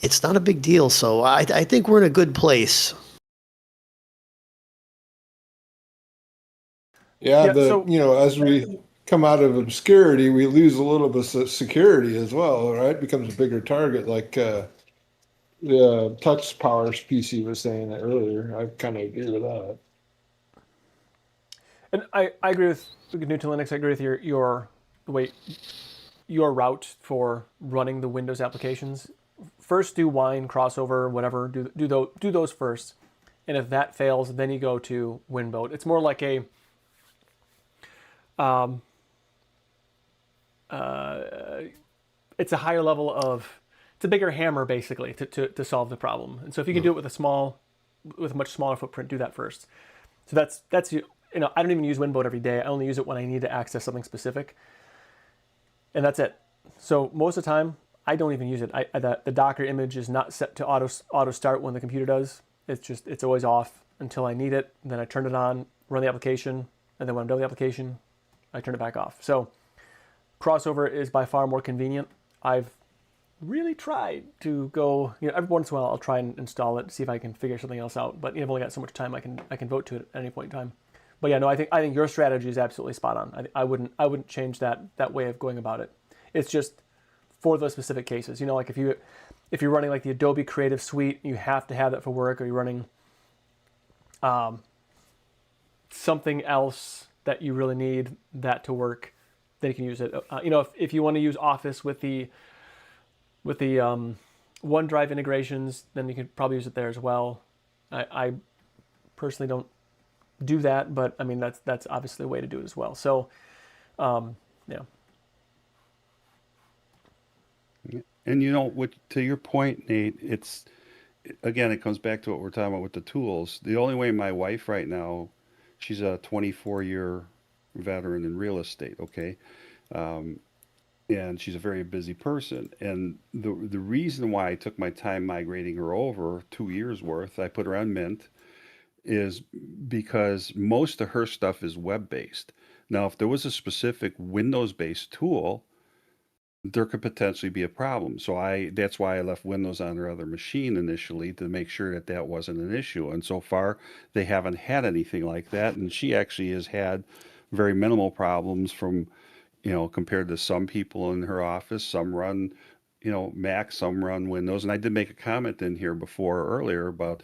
it's not a big deal. So I think we're in a good place. Yeah, as we come out of obscurity, we lose a little bit of security as well, right? It becomes a bigger target, like the Touch Powers PC was saying that earlier. I kind of agree with that. And I agree with new to Linux. I agree with your route for running the Windows applications. First, do Wine, Crossover, whatever. Do those first, and if that fails, then you go to Winboat. It's more like it's a higher level of, it's a bigger hammer basically to solve the problem. And so if you can do it with a much smaller footprint, do that first. So that's I don't even use Winboat every day. I only use it when I need to access something specific, and that's it. So most of the time, I don't even use it. The Docker image is not set to auto start when the computer does. It's always off until I need it. Then I turn it on, run the application, and then when I'm done with the application, I turn it back off. So Crossover is by far more convenient. I've really tried to go, every once in a while I'll try and install it, see if I can figure something else out. But I've only got so much time I can vote to it at any point in time. But yeah, no, I think your strategy is absolutely spot on. I wouldn't change that way of going about it. It's just for those specific cases. Like if you're running like the Adobe Creative Suite, you have to have that for work, or you're running something else that you really need that to work, then you can use it. If you want to use Office with the OneDrive integrations, then you could probably use it there as well. I personally don't do that, but I mean that's obviously a way to do it as well. So, yeah. And to your point, Nate, it comes back to what we're talking about with the tools. The only way my wife right now, she's a 24-year veteran in real estate, okay? And she's a very busy person. And the reason why I took my time migrating her over, 2 years worth, I put her on Mint, is because most of her stuff is web-based. Now, if there was a specific Windows-based tool, there could potentially be a problem. So that's why I left Windows on her other machine initially, to make sure that wasn't an issue. And so far, they haven't had anything like that. And she actually has had very minimal problems from, compared to some people in her office. Some run Mac, some run Windows. And I did make a comment in here earlier about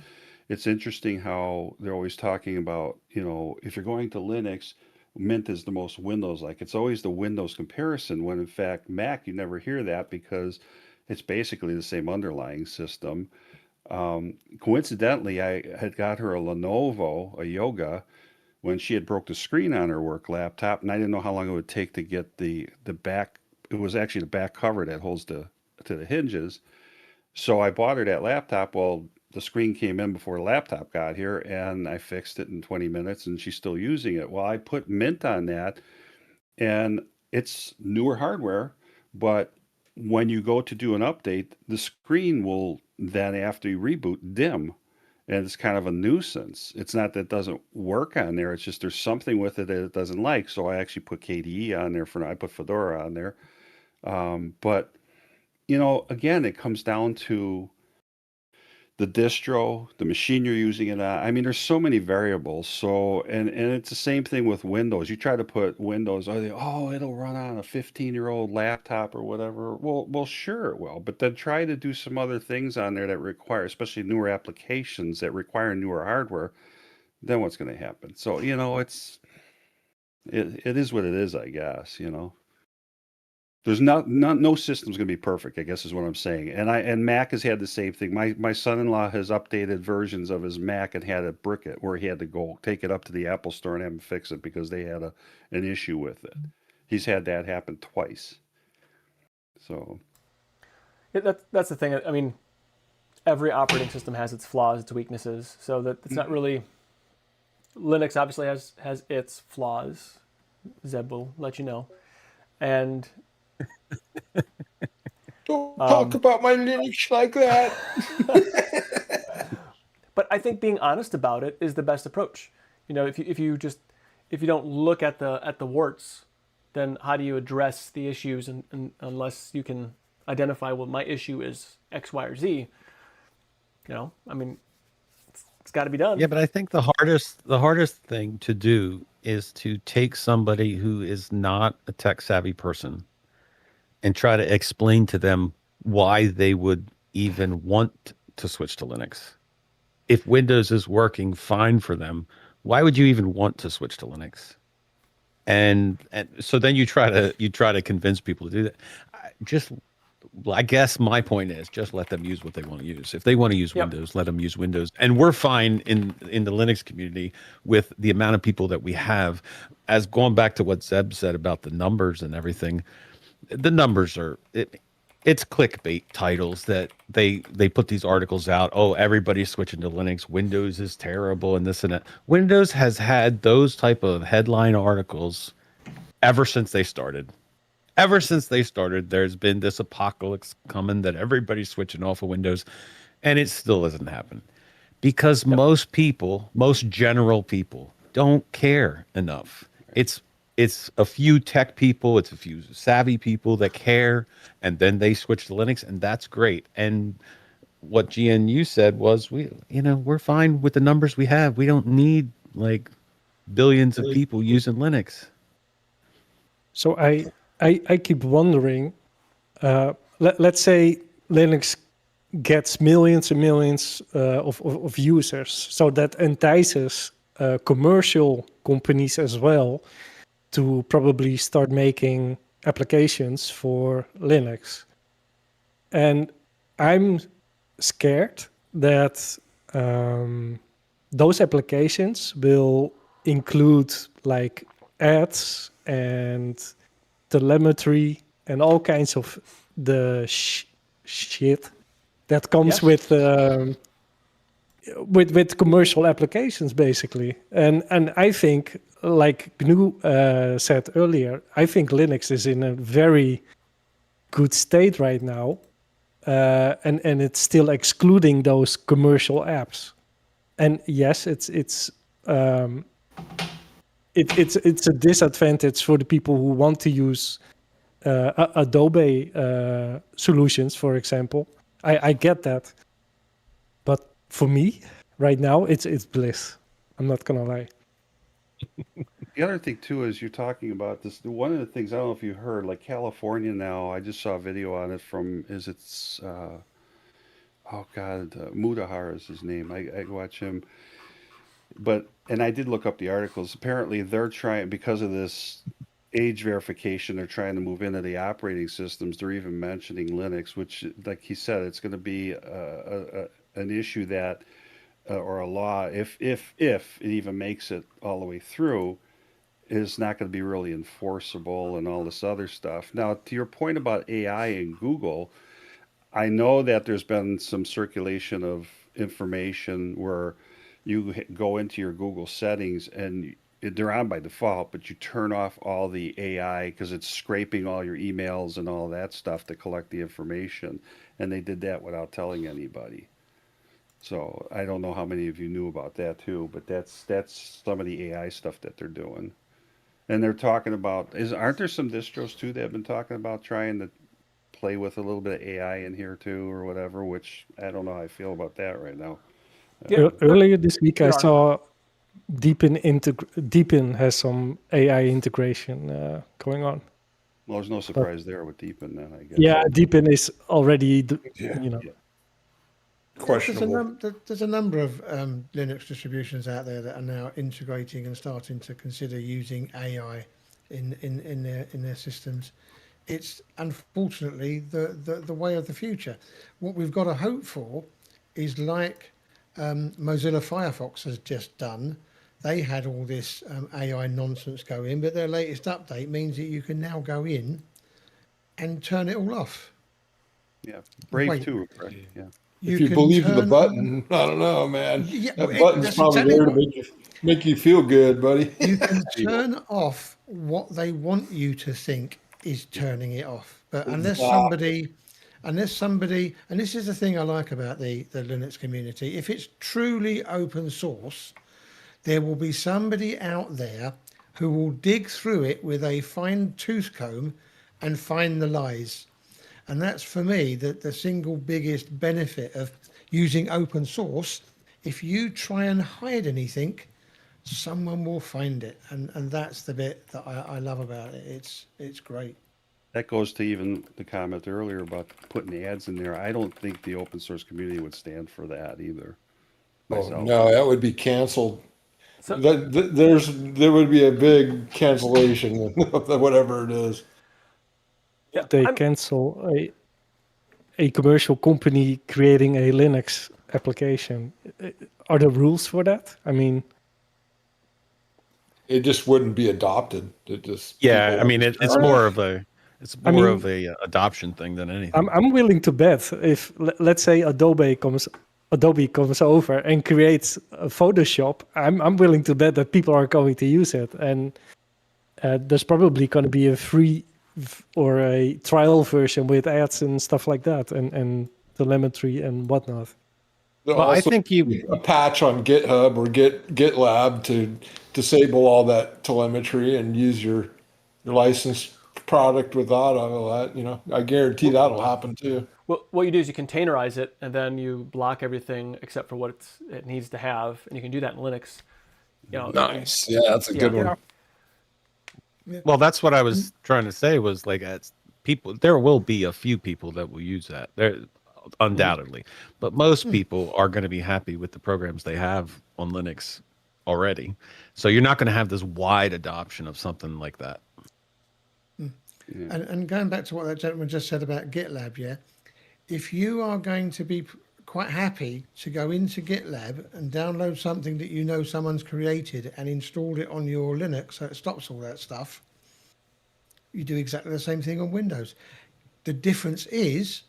it's interesting how they're always talking about, if you're going to Linux, Mint is the most Windows-like. It's always the Windows comparison, when in fact Mac, you never hear that because it's basically the same underlying system. Coincidentally, I had got her a Lenovo, a Yoga, when she had broke the screen on her work laptop, and I didn't know how long it would take to get the back. It was actually the back cover that holds to the hinges. So I bought her that laptop. Well, the screen came in before the laptop got here, and I fixed it in 20 minutes, and she's still using it. Well, I put Mint on that, and it's newer hardware, but when you go to do an update, the screen will then, after you reboot, dim. And it's kind of a nuisance. It's not that it doesn't work on there. It's just there's something with it that it doesn't like. So I actually put KDE on there I put Fedora on there. But, again, it comes down to the distro, the machine you're using it on. I mean, there's so many variables. So, and it's the same thing with Windows. You try to put Windows, it'll run on a 15-year-old laptop or whatever. Well, sure it will. But then try to do some other things on there that require, especially newer applications that require newer hardware. Then what's going to happen? So, it is what it is, I guess, There's no system's going to be perfect, I guess is what I'm saying. And Mac has had the same thing. My son-in-law has updated versions of his Mac and had it brick it, where he had to go take it up to the Apple store and have him fix it because they had an issue with it. He's had that happen twice. So that's the thing. I mean, every operating system has its flaws, its weaknesses. So that it's not really. Linux obviously has its flaws. Zeb will let you know, and. Don't talk about my Linux like that. But I think being honest about it is the best approach. If you don't look at the warts, then how do you address the issues? And unless you can identify, well, my issue is X, Y, or Z. I mean, it's got to be done. Yeah, but I think the hardest thing to do is to take somebody who is not a tech savvy person and try to explain to them why they would even want to switch to Linux. If Windows is working fine for them, why would you even want to switch to Linux? And so then you try to convince people to do that. I guess my point is just let them use what they want to use. If they want to use Windows, let them use Windows. And we're fine in the Linux community with the amount of people that we have. As going back to what Zeb said about the numbers and everything, the numbers are it's clickbait titles that they put these articles out. Oh, everybody's switching to Linux. Windows is terrible and this and that. Windows has had those type of headline articles ever since they started. Ever since they started, there's been this apocalypse coming that everybody's switching off of Windows, and it still doesn't happen because most general people don't care enough. It's a few tech people, it's a few savvy people that care, and then they switch to Linux, and that's great. And what GNU said was, we're fine with the numbers we have. We don't need like billions of people using Linux. So I keep wondering, let's say Linux gets millions and millions of users, so that entices commercial companies as well to probably start making applications for Linux. And I'm scared that those applications will include like ads and telemetry and all kinds of the shit that comes with commercial applications, basically. And I think, like GNU said earlier, I think Linux is in a very good state right now, and it's still excluding those commercial apps. And yes, it's a disadvantage for the people who want to use Adobe solutions, for example. I get that, but for me, right now, it's bliss. I'm not gonna lie. The other thing too is you're talking about this. One of the things I don't know if you heard, like California now. I just saw a video on it from. Oh God, Mudahar is his name. I watch him, and I did look up the articles. Apparently, they're trying because of this age verification. They're trying to move into the operating systems. They're even mentioning Linux, which, like he said, it's going to be an issue that or a law if it even makes it all the way through is not going to be really enforceable and all this other stuff. Now, to your point about AI and Google, I know that there's been some circulation of information where you go into your Google settings and they're on by default, but you turn off all the AI because it's scraping all your emails and all that stuff to collect the information. And they did that without telling anybody. So I don't know how many of you knew about that too, but that's some of the AI stuff that they're doing. And they're talking about aren't there some distros too that have been talking about trying to play with a little bit of AI in here too or whatever, which I don't know how I feel about that right now. Earlier this week, I saw Deepin has some AI integration going on. Well, there's no surprise there with Deepin then, I guess. Yeah, Deepin is already, Questionable. There's a number of Linux distributions out there that are now integrating and starting to consider using AI in their systems. It's unfortunately the way of the future. What we've got to hope for is like Mozilla Firefox has just done. They had all this AI nonsense go in, but their latest update means that you can now go in and turn it all off. Yeah, Brave too, right? Yeah. If you believe in the button, I don't know, man. Yeah, that button's probably exactly there to make you feel good, buddy. You can turn off what they want you to think is turning it off. But unless somebody, and this is the thing I like about the Linux community, if it's truly open source, there will be somebody out there who will dig through it with a fine tooth comb and find the lies. And that's for me the single biggest benefit of using open source. If you try and hide anything, someone will find it. And that's the bit that I love about it. It's great. That goes to even the comment earlier about putting ads in there. I don't think the open source community would stand for that either. Oh, no, that would be canceled. So, there would be a big cancellation of whatever it is. yeah, they cancel a commercial company creating a Linux application. Are there rules for that? I mean, it just wouldn't be adopted. It just I mean, it's more of a adoption thing than anything. I'm willing to bet if let's say Adobe comes over and creates a Photoshop, I'm willing to bet that people are going to use it, and there's probably going to be a free or a trial version with ads and stuff like that, and telemetry and whatnot. Well, I think a patch on GitHub or GitLab to disable all that telemetry and use your licensed product without all that. I guarantee that'll happen too. Well, what you do is you containerize it, and then you block everything except for what it needs to have, and you can do that in Linux. Nice. Yeah, that's a good one. Well, that's what I was trying to say was like, people, there will be a few people that will use that. There, undoubtedly, but most people are going to be happy with the programs they have on Linux already. So you're not going to have this wide adoption of something like that. Yeah. And going back to what that gentleman just said about GitLab, if you are going to be quite happy to go into GitLab and download something that someone's created and installed it on your Linux so it stops all that stuff, you do exactly the same thing on Windows. The difference is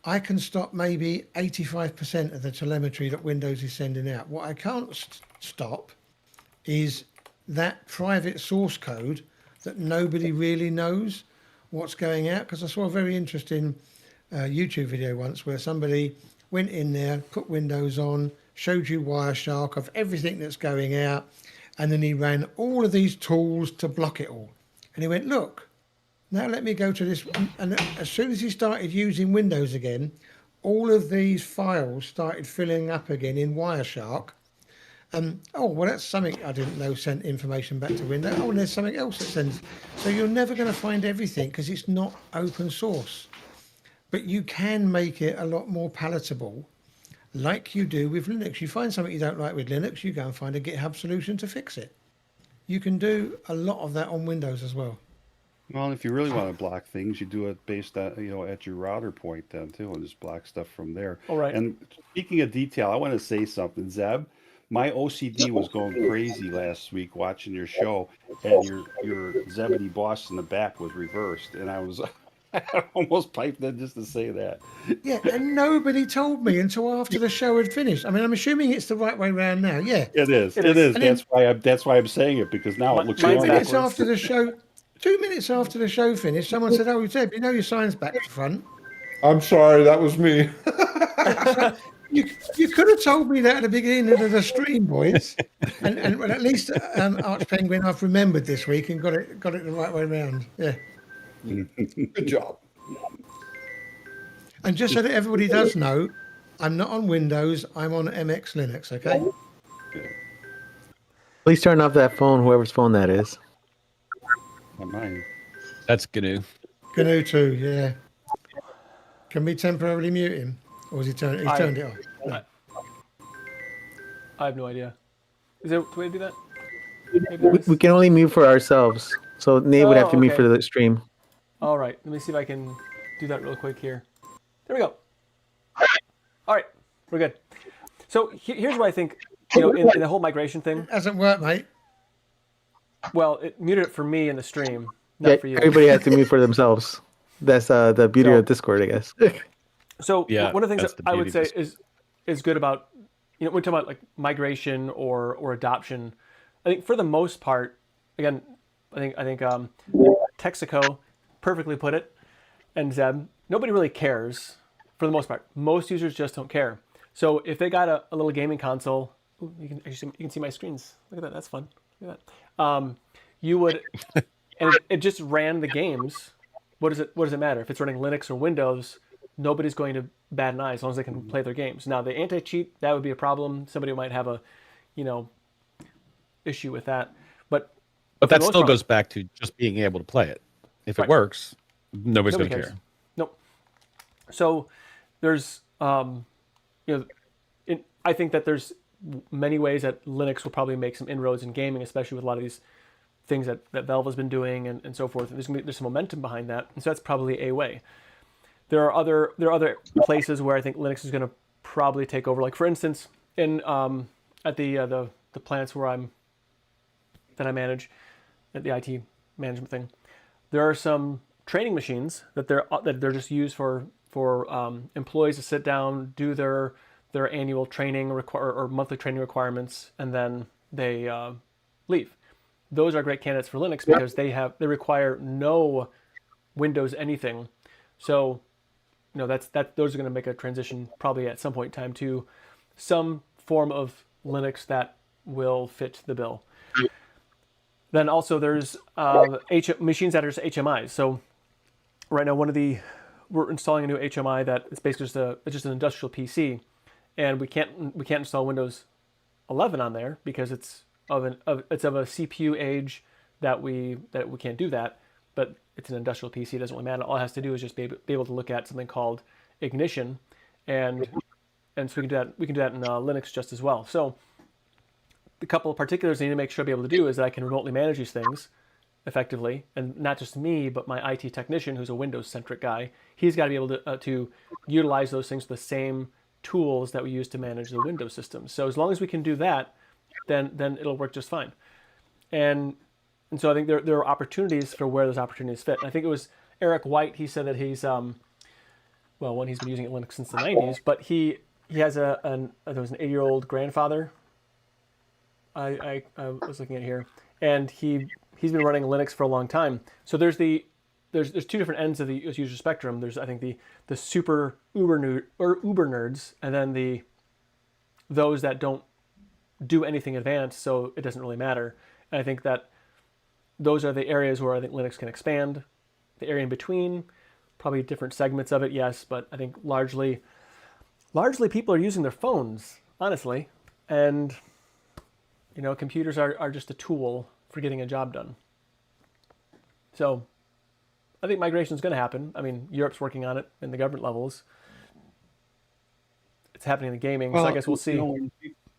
I can stop maybe 85% of the telemetry that Windows is sending out. What I can't stop is that private source code that nobody really knows what's going out. Because I saw a very interesting YouTube video once where somebody went in there, put Windows on, showed you Wireshark of everything that's going out, and then he ran all of these tools to block it all. And he went, look, now let me go to this. And as soon as he started using Windows again, all of these files started filling up again in Wireshark. Oh, well, that's something I didn't know sent information back to Windows. Oh, and there's something else that sends. So you're never going to find everything because it's not open source. But you can make it a lot more palatable, like you do with Linux. You find something you don't like with Linux, you go and find a GitHub solution to fix it. You can do a lot of that on Windows as well. Well, if you really want to block things, you do it based on, at your router point then too, and just block stuff from there. All right. And speaking of detail, I want to say something, Zeb. My OCD was going crazy last week watching your show, and your Zebedee boss in the back was reversed, and I was I almost piped in just to say that. Yeah, and nobody told me until after the show had finished. I mean, I'm assuming it's the right way round now. Yeah, It is. It It is. is. That's why I'm saying it, because now it looks Mine's 2 normal. minutes backwards. after the show, 2 minutes after the show finished, someone said, "Oh, Zeb, you know your sign's back to front." I'm sorry, that was me. You could have told me that at the beginning of the stream, boys. And well, at least Arch Penguin, I've remembered this week and got it the right way round. Yeah. Good job. And just so that everybody does know, I'm not on Windows. I'm on MX Linux. Okay. Please turn off that phone, whoever's phone that is. Not mine. That's GNU. GNU 2. Yeah. Can we temporarily mute him, or has he turned? He's turned it off. No. I have no idea. Is there a way to do that? Maybe We, there is. we can only mute for ourselves. So Nate would have to mute okay. for the stream. All right. Let me see if I can do that real quick here. There we go. All right. We're good. So here's what I think, in the whole migration thing. Hasn't worked, mate. Well, it muted it for me in the stream, not Yeah, for you. everybody has to mute for themselves. That's the beauty So- of Discord, I guess. So Yeah, one of the things that's that the I would say beauty of is good about, when we talk about like migration or adoption, I think for the most part, again, I think Texaco perfectly put it, and Zeb, nobody really cares for the most part. Most users just don't care. So if they got a little gaming console, ooh, you can see my screens. Look at that. That's fun. Look at that. You would, and it just ran the games. What does it matter if it's running Linux or Windows? Nobody's going to bat an eye as long as they can play their games. Now the anti-cheat, that would be a problem. Somebody might have a, issue with that. But But for the that most still part, goes back to just being able to play it. If Right. it works, nobody's Nobody going to cares. care. Nope. So there's, I think that there's many ways that Linux will probably make some inroads in gaming, especially with a lot of these things that Valve has been doing and so forth. And there's some momentum behind that, and so that's probably a way. There are other places where I think Linux is going to probably take over. Like for instance, in at the plants that I manage, at the IT management thing, there are some training machines that they're just used for employees to sit down, do their annual training or monthly training requirements, and then they leave. Those are great candidates for Linux because they require no Windows anything. So, those are going to make a transition probably at some point in time to some form of Linux that will fit the bill. Then also there's machines that are just HMIs. So right now we're installing a new HMI that is basically just an industrial PC, and we can't install Windows 11 on there because it's of a CPU age that we can't do that. But it's an industrial PC; it doesn't really matter. All it has to do is just be able to look at something called Ignition, and so we can do that. We can do that in Linux just as well. So the couple of particulars I need to make sure to be able to do is that I can remotely manage these things effectively, and not just me, but my IT technician, who's a Windows-centric guy. He's got to be able to utilize those things with the same tools that we use to manage the Windows system. So as long as we can do that, then it'll work just fine. And so I think there are opportunities for where those opportunities fit. And I think it was Eric White. He said that he's he's been using Linux since the 90s, but he has there was an 80-year-old grandfather. I was looking at here, and he's been running Linux for a long time. So there's two different ends of the user spectrum. There's I think the super uber nerds, and then those that don't do anything advanced, so it doesn't really matter. And I think that those are the areas where I think Linux can expand. The area in between, probably different segments of it, yes, but I think largely people are using their phones, honestly, and You know, computers are just a tool for getting a job done. So I think migration is going to happen. I mean, Europe's working on it in the government levels. It's happening in the gaming, so I guess we'll see.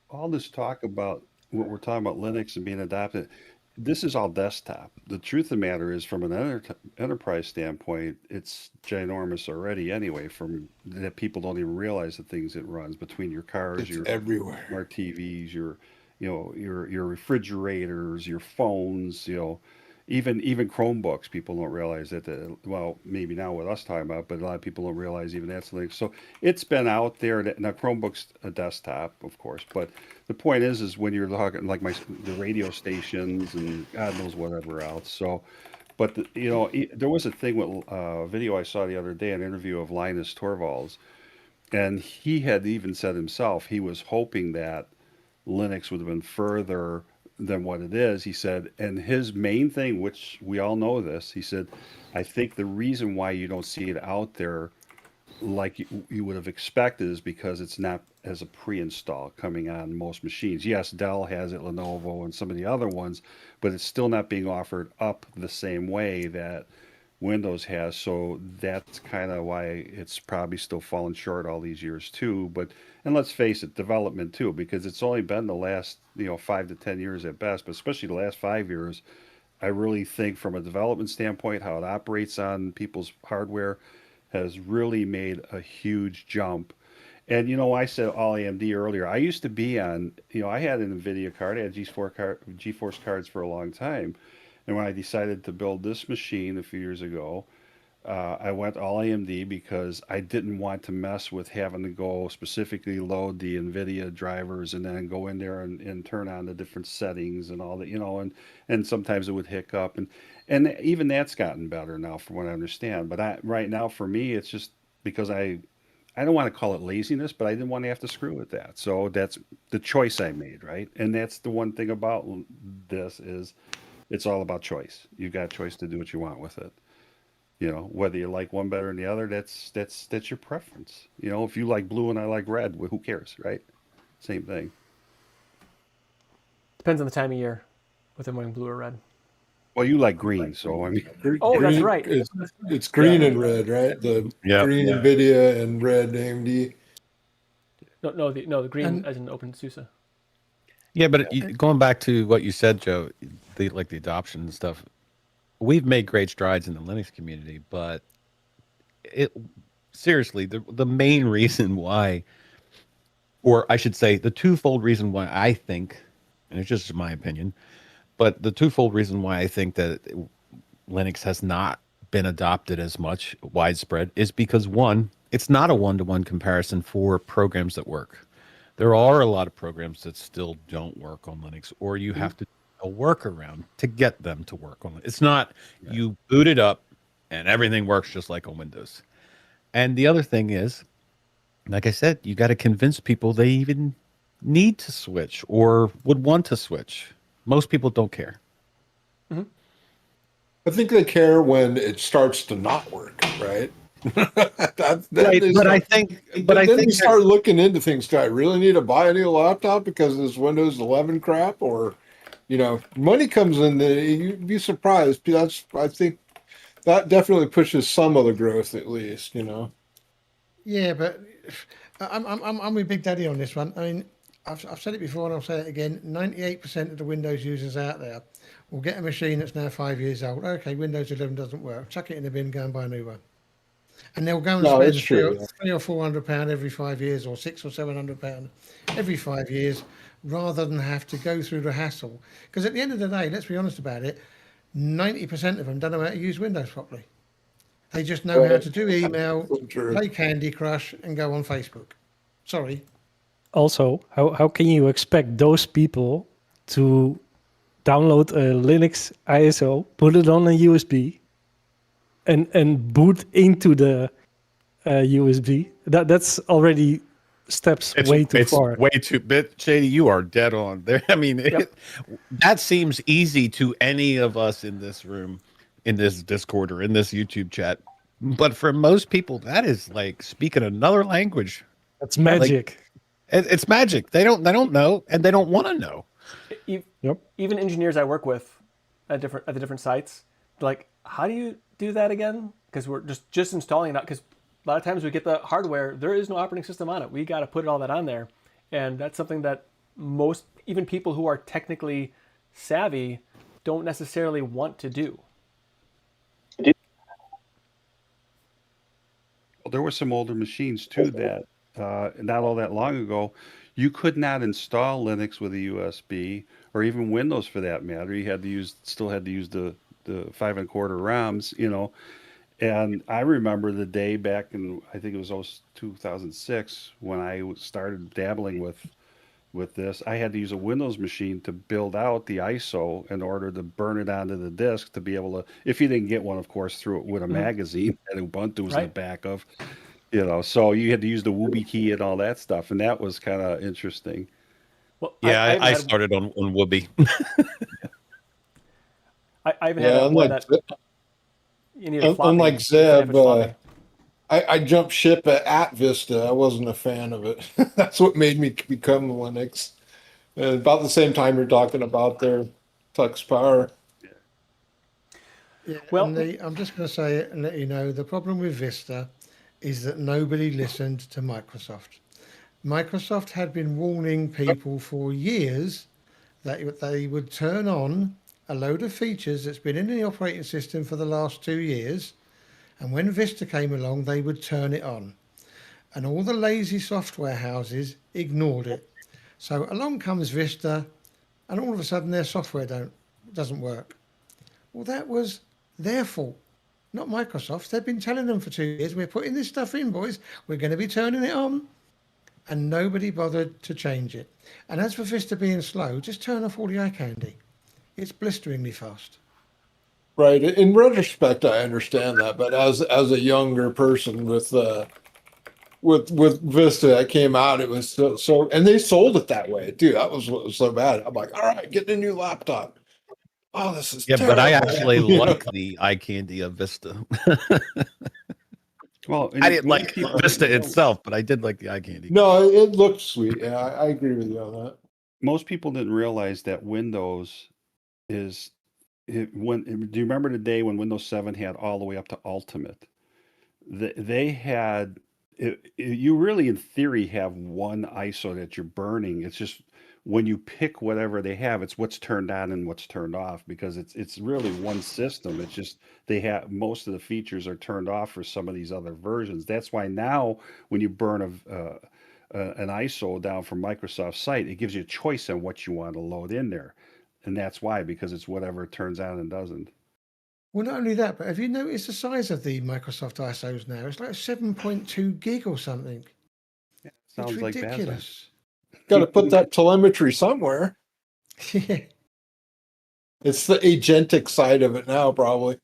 All this talk about what we're talking about Linux and being adopted, this is all desktop. The truth of the matter is, from an enterprise standpoint, it's ginormous already anyway, from that people don't even realize the things it runs between your cars, It's your everywhere. smart TVs, your refrigerators, your phones, even Chromebooks. People don't realize that. Well, maybe now with us talking about, but a lot of people don't realize even that's Linux. So it's been out there. Now Chromebooks a desktop, of course, but the point is when you're talking like the radio stations and God knows whatever else. So, but there was a thing with a video I saw the other day, an interview of Linus Torvalds, and he had even said himself he was hoping that Linux would have been further than what it is. He said, and his main thing, which we all know this, he said, I think the reason why you don't see it out there like you would have expected is because it's not as a pre-install coming on most machines. Yes, Dell has it, Lenovo, and some of the other ones, but it's still not being offered up the same way that Windows has. So that's kind of why it's probably still fallen short all these years too. And let's face it, development too, because it's only been the last 5 to 10 years at best, but especially the last 5 years, I really think from a development standpoint, how it operates on people's hardware has really made a huge jump. And I said all AMD earlier. I used to be on, I had an NVIDIA card, I had GeForce cards for a long time. And when I decided to build this machine a few years ago, I went all AMD because I didn't want to mess with having to go specifically load the NVIDIA drivers and then go in there and turn on the different settings and all that, and sometimes it would hiccup. And even that's gotten better now from what I understand. But right now for me, it's just because I don't want to call it laziness, but I didn't want to have to screw with that. So that's the choice I made, right? And that's the one thing about this is it's all about choice. You've got a choice to do what you want with it. Whether you like one better than the other, that's your preference. If you like blue and I like red, well, who cares, right? Same thing. Depends on the time of year, whether I'm wearing blue or red. Well, you like green, so I mean. Oh, that's Green- right. It's green and red, right? The green NVIDIA and red AMD. No, the green And- as in OpenSUSE. Yeah, but going back to what you said, Joe, the adoption and stuff, we've made great strides in the Linux community, but seriously, the main reason why, or I should say, the twofold reason why I think, and it's just my opinion, but the twofold reason why I think that Linux has not been adopted as much widespread is because one, it's not a one-to-one comparison for programs that work. There are a lot of programs that still don't work on Linux, or you have to do a workaround to get them to work on it. It's not you boot it up and everything works just like on Windows. And the other thing is, like I said, you got to convince people they even need to switch or would want to switch. Most people don't care. I think they care when it starts to not work, right? But I think you start looking into things. Do I really need to buy a new laptop because of this Windows 11 crap? Or, money comes in. You'd be surprised. I think that definitely pushes some of the growth, at least. Yeah, but I'm with Big Daddy on this one. I mean, I've said it before and I'll say it again. 98% of the Windows users out there will get a machine that's now 5 years old. Okay, Windows 11 doesn't work. Chuck it in the bin, go and buy a new one. And they'll go and spend £300 or £400 every 5 years, or £600 or £700 every 5 years, rather than have to go through the hassle. Because at the end of the day, let's be honest about it, 90% of them don't know how to use Windows properly. They just know how to do email, play Candy Crush, and go on Facebook. Sorry. Also, how can you expect those people to download a Linux ISO, put it on a USB, and boot into the USB? That's already steps way too far. Way too bit shady. You are dead on there. I mean, that seems easy to any of us in this room, in this Discord or in this YouTube chat. But for most people, that is like speaking another language. That's magic. It's magic. They don't know, and they don't want to know. Yep. Even engineers I work with at the different sites, like, how do you do that again? Because we're just installing it, because a lot of times we get the hardware, there is no operating system on it. We got to put all that on there, and that's something that most, even people who are technically savvy, don't necessarily want to do. Well, there were some older machines too that not all that long ago, you could not install Linux with a USB or even Windows for that matter. You had to still had to use the 5 1/4 ROMs, you know. And I remember the day back in, I think it was 2006 when I started dabbling with this. I had to use a Windows machine to build out the ISO in order to burn it onto the disk to be able to, if you didn't get one, of course, through it with a magazine that Ubuntu was in the Right. back of, you know, so you had to use the Wooby key and all that stuff. And that was kind of interesting. Well, Yeah, I even I had, started on Wooby. I even Yeah, had one unlike that you need a floppy. unlike You can't have Zeb, it floppy. I jumped ship at Vista. I wasn't a fan of it. That's what made me become Linux. About the same time you're talking about their Tux Power. Yeah, Well- and I'm just going to say it and let you know the problem with Vista is that nobody listened to Microsoft. Microsoft had been warning people for years that they would turn on a load of features that's been in the operating system for the last 2 years, and when Vista came along, they would turn it on. And all the lazy software houses ignored it. So along comes Vista, and all of a sudden their software doesn't work. Well, that was their fault, not Microsoft's. They've been telling them for 2 years, we're putting this stuff in, boys. We're going to be turning it on. And nobody bothered to change it. And as for Vista being slow, just turn off all the eye candy. It's blisteringly fast. Right. In retrospect, I understand that, but as a younger person with Vista that came out, it was so and they sold it that way too. That was what was so bad. I'm like, all right, get a new laptop. Oh, this is Yeah, terrible. but I actually You know? like the eye candy of Vista. Well, I didn't most like people- Vista itself, but I did like the eye candy. No, it looked sweet. Yeah, I agree with you on that. most people didn't realize that Windows is do you remember the day when Windows 7 had all the way up to Ultimate? They had you really in theory have one ISO that you're burning. It's just when you pick whatever they have, it's what's turned on and what's turned off because it's really one system. It's just they have most of the features are turned off for some of these other versions. That's why now when you burn an ISO down from Microsoft's site, it gives you a choice on what you want to load in there. And that's why, because it's whatever turns on and doesn't. Well, not only that, but have you noticed the size of the Microsoft ISOs now? It's like 7.2 gig or something. Sounds It's like Baza. ridiculous. Got to put that telemetry somewhere. Yeah. It's the agentic side of it now, probably.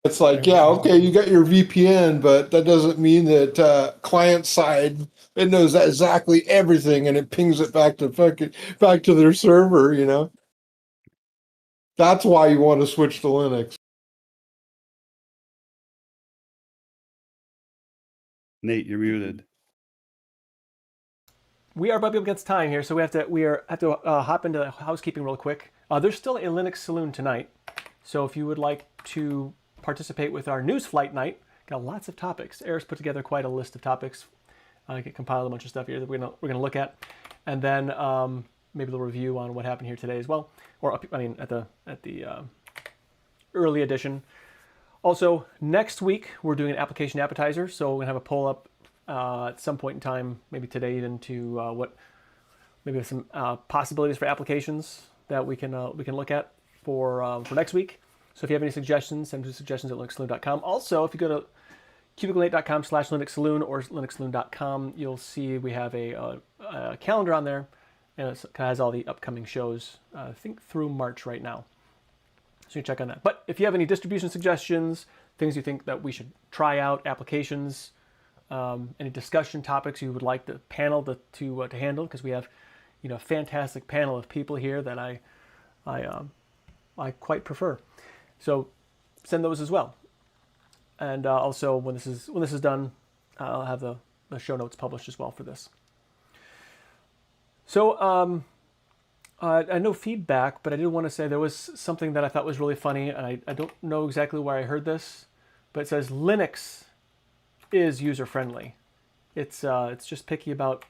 It's like, yeah, okay, you got your VPN, but that doesn't mean that client side it knows that exactly everything and it pings it back to their server. You know, that's why you want to switch to Linux. Nate, you're muted. We are bumping up against time here, so we have to hop into housekeeping real quick. There's still a Linux Saloon tonight, so if you would like to participate with our news flight night, got lots of topics. Eric's put together quite a list of topics. I compiled a bunch of stuff here that we're gonna look at, and then maybe a little review on what happened here today as well, or at the early edition. Also, next week we're doing an application appetizer, so we're gonna have a poll up at some point in time, maybe today, into maybe some possibilities for applications that we can look at for next week. So if you have any suggestions, send us suggestions at linuxsaloon.com. Also, if you go to cubicle8.com/linuxsaloon or linuxsaloon.com, you'll see we have a calendar on there, and it has all the upcoming shows, I think through March right now. So you can check on that. But if you have any distribution suggestions, things you think that we should try out, applications, any discussion topics you would like the panel to handle, because we have a fantastic panel of people here that I quite prefer. So send those as well. And also when this is done, I'll have the show notes published as well for this. So I know feedback, but I did want to say there was something that I thought was really funny, and I don't know exactly where I heard this, but it says Linux is user friendly. It's just picky about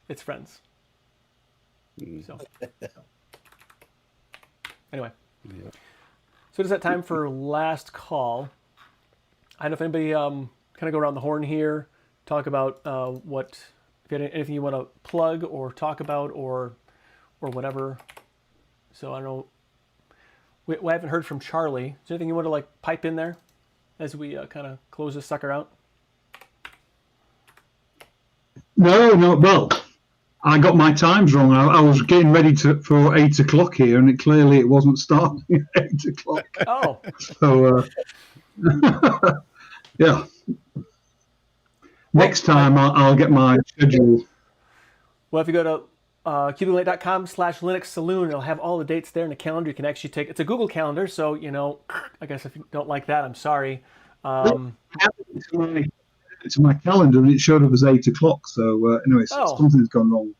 its friends. So anyway, so is that time for last call? I don't know if anybody kind of go around the horn here, talk about what if you had anything you want to plug or talk about or whatever. So I don't know. We haven't heard from Charlie. Is there anything you want to like pipe in there as we kind of close this sucker out? No. Well, I got my times wrong. I was getting ready for 8 o'clock here, and it wasn't starting at 8 o'clock. Oh. So, yeah. Next time I'll get my schedule. Well, if you go to cubiclate.com/Linux Saloon, it'll have all the dates there in the calendar. You can actually take it's a Google Calendar, so I guess if you don't like that, I'm sorry. It's my calendar, and it showed up as 8 o'clock. So anyway, something's gone wrong.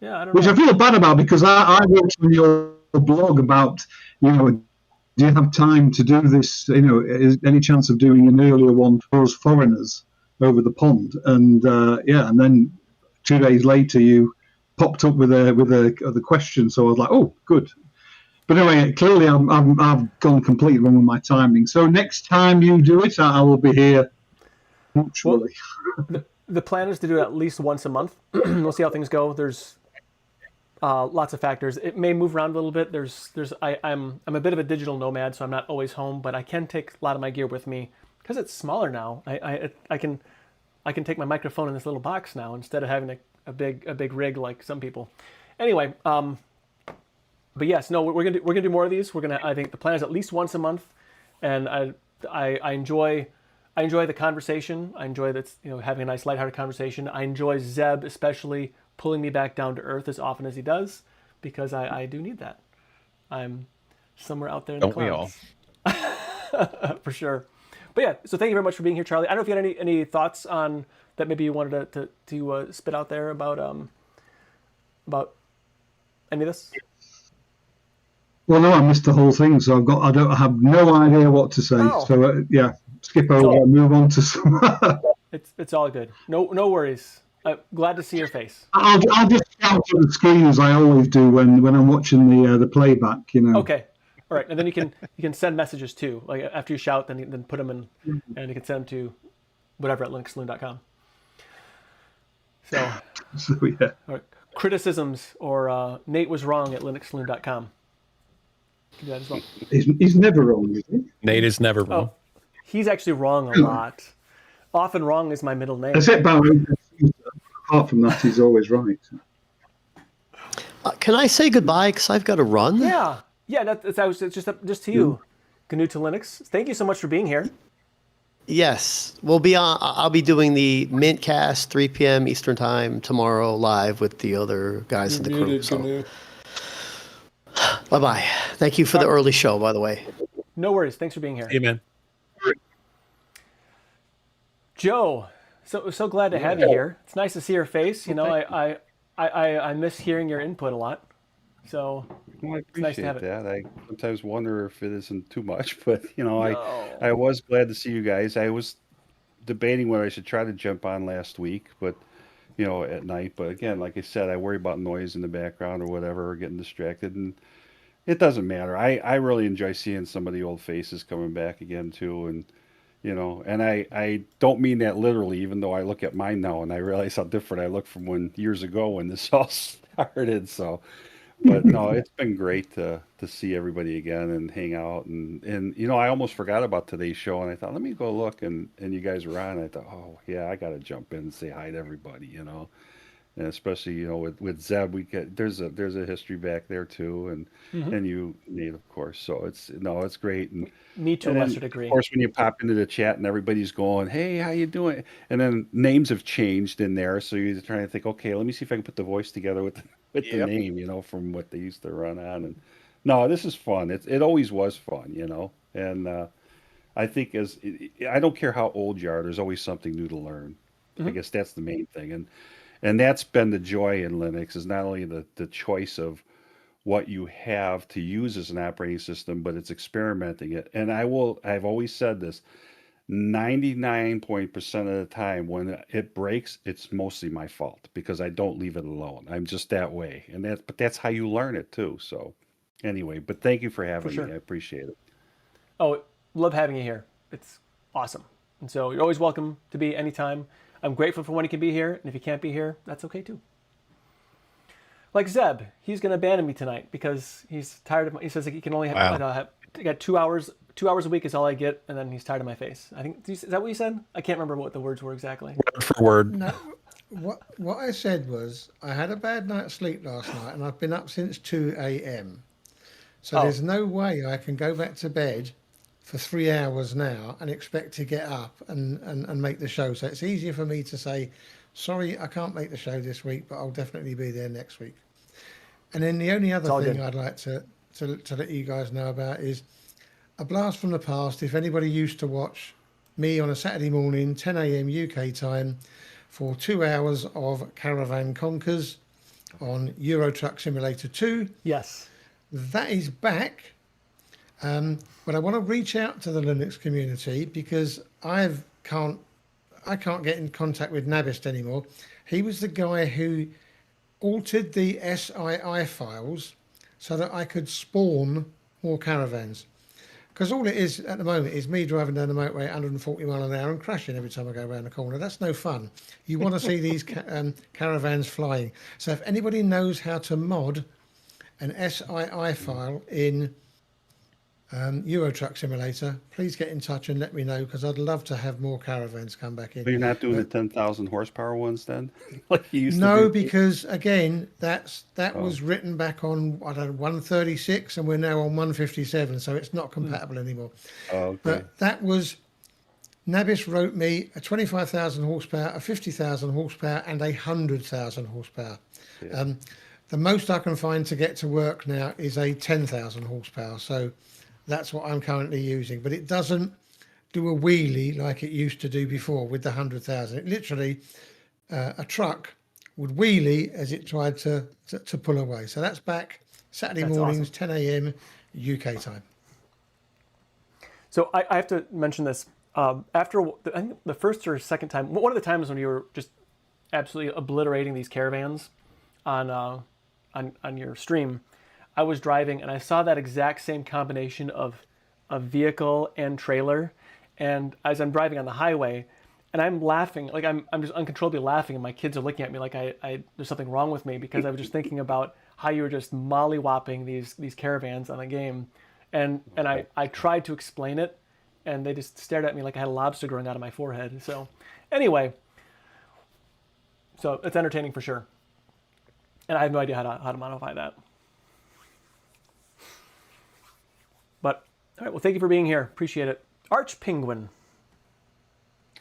Yeah, I don't know. Which I feel bad about because I wrote on your blog about, do you have time to do this? Is any chance of doing an earlier one for us foreigners over the pond? And and then 2 days later you popped up with a question. So I was like, oh, good. But anyway, clearly I've gone completely wrong with my timing. So next time you do it, I will be here. Well, the plan is to do it at least once a month. We'll see how things go. There's lots of factors. It may move around a little bit. I'm a bit of a digital nomad, so I'm not always home, but I can take a lot of my gear with me because it's smaller now. I can take my microphone in this little box now instead of having a big rig like some people. Anyway, but yes, no, we're gonna do more of these. I think the plan is at least once a month, and I enjoy the conversation. I enjoy having a nice lighthearted conversation. I enjoy Zeb especially pulling me back down to earth as often as he does, because I do need that. I'm somewhere out there in the clouds. Don't we all? For sure. But yeah, so thank you very much for being here, Charlie. I don't know if you had any thoughts on that maybe you wanted to spit out there about any of this. Well, no, I missed the whole thing, so I have no idea what to say. Oh. So skip over and move on to some. It's all good. No worries. Glad to see your face. I'll just shout to the screen as I always do when I'm watching the playback. Okay. All right, and then you can send messages too. Like after you shout, then put them in, and you can send them to whatever at linuxsaloon.com. So yeah. All right. Criticisms or Nate was wrong at linuxsaloon.com. Do that as well. He's never wrong, is he? Nate is never wrong. Oh, he's actually wrong a lot. Often wrong is my middle name. Except apart from that, he's always right. Can I say goodbye? Because I've got to run. Yeah. It's just to you. GNU to Linux. Thank you so much for being here. Yes, I'll be doing the Mintcast 3 p.m. Eastern Time tomorrow live with the other guys in the crew. So. Bye-bye. Thank you for the early show, by the way. No worries. Thanks for being here. Amen. Joe, so glad to have you here. It's nice to see your face. I miss hearing your input a lot. So I it's nice to have appreciate it. that. I sometimes wonder if it isn't too much, but I was glad to see you guys. I was debating whether I should try to jump on last week, but at night. But again, like I said, I worry about noise in the background or whatever, or getting distracted, and it doesn't matter. I really enjoy seeing some of the old faces coming back again too, and and I don't mean that literally, even though I look at mine now and I realize how different I look from years ago when this all started. So. But no, it's been great to see everybody again and hang out and I almost forgot about today's show, and I thought, let me go look, and you guys were on. I thought, oh yeah, I got to jump in and say hi to everybody, and especially with Zeb, there's a history back there too, and you, Nate, of course. So it's great, and me to a lesser degree. Of course, when you pop into the chat and everybody's going, hey, how you doing? And then names have changed in there, so you're trying to think, okay, let me see if I can put the voice together with the name, from what they used to run on. And no, this is fun. It always was fun, and I think I don't care how old you are, there's always something new to learn. I guess that's the main thing. And that's been the joy in Linux, is not only the choice of what you have to use as an operating system, but it's experimenting it. And I've always said this, 99% of the time when it breaks, it's mostly my fault because I don't leave it alone. I'm just that way. But that's how you learn it too. So anyway, but thank you for having sure. me. I appreciate it. Oh, love having you here. It's awesome. And so you're always welcome to be anytime. I'm grateful for when you can be here. And if you can't be here, that's okay too. Like Zeb, he's going to abandon me tonight because he's tired of he says he can only have, got 2 hours. 2 hours a week is all I get, and then he's tired of my face. I think, is that what you said? I can't remember what the words were exactly. Word for word. No, what I said was I had a bad night's sleep last night, and I've been up since 2 a.m. So there's no way I can go back to bed for 3 hours now and expect to get up and make the show. So it's easier for me to say, sorry, I can't make the show this week, but I'll definitely be there next week. And then the only other thing I'd like to let you guys know about is a blast from the past. If anybody used to watch me on a Saturday morning, 10 a.m. UK time, for 2 hours of Caravan Conkers on Euro Truck Simulator 2. Yes. That is back. But I want to reach out to the Linux community because I can't get in contact with Nabist anymore. He was the guy who altered the SII files so that I could spawn more caravans. Because all it is at the moment is me driving down the motorway at 140 mile an hour and crashing every time I go around the corner. That's no fun. You want to see these caravans flying. So if anybody knows how to mod an SII file in Euro Truck Simulator, please get in touch and let me know because I'd love to have more caravans come back in. But you're not doing the 10,000 horsepower ones then? Like you used to No, do? because again, that was written back on 136 and we're now on 157, so it's not compatible anymore. Oh, okay. But that was Nabis wrote me a 25,000 horsepower, a 50,000 horsepower, and 100,000 horsepower. Yeah. The most I can find to get to work now is a 10,000 horsepower. So that's what I'm currently using, but it doesn't do a wheelie like it used to do before with the 100,000. It literally, a truck would wheelie as it tried to pull away. So that's back Saturday mornings, awesome. 10 a.m. UK time. So I have to mention this. After I think the first or second time, one of the times when you were just absolutely obliterating these caravans on your stream, I was driving and I saw that exact same combination of vehicle and trailer. And as I'm driving on the highway and I'm laughing, like I'm just uncontrollably laughing and my kids are looking at me like there's something wrong with me because I was just thinking about how you were just mollywopping these caravans on a game. And I tried to explain it and they just stared at me like I had a lobster growing out of my forehead. So anyway, so it's entertaining for sure. And I have no idea how to modify that. But, all right, well, thank you for being here. Appreciate it. Arch Penguin.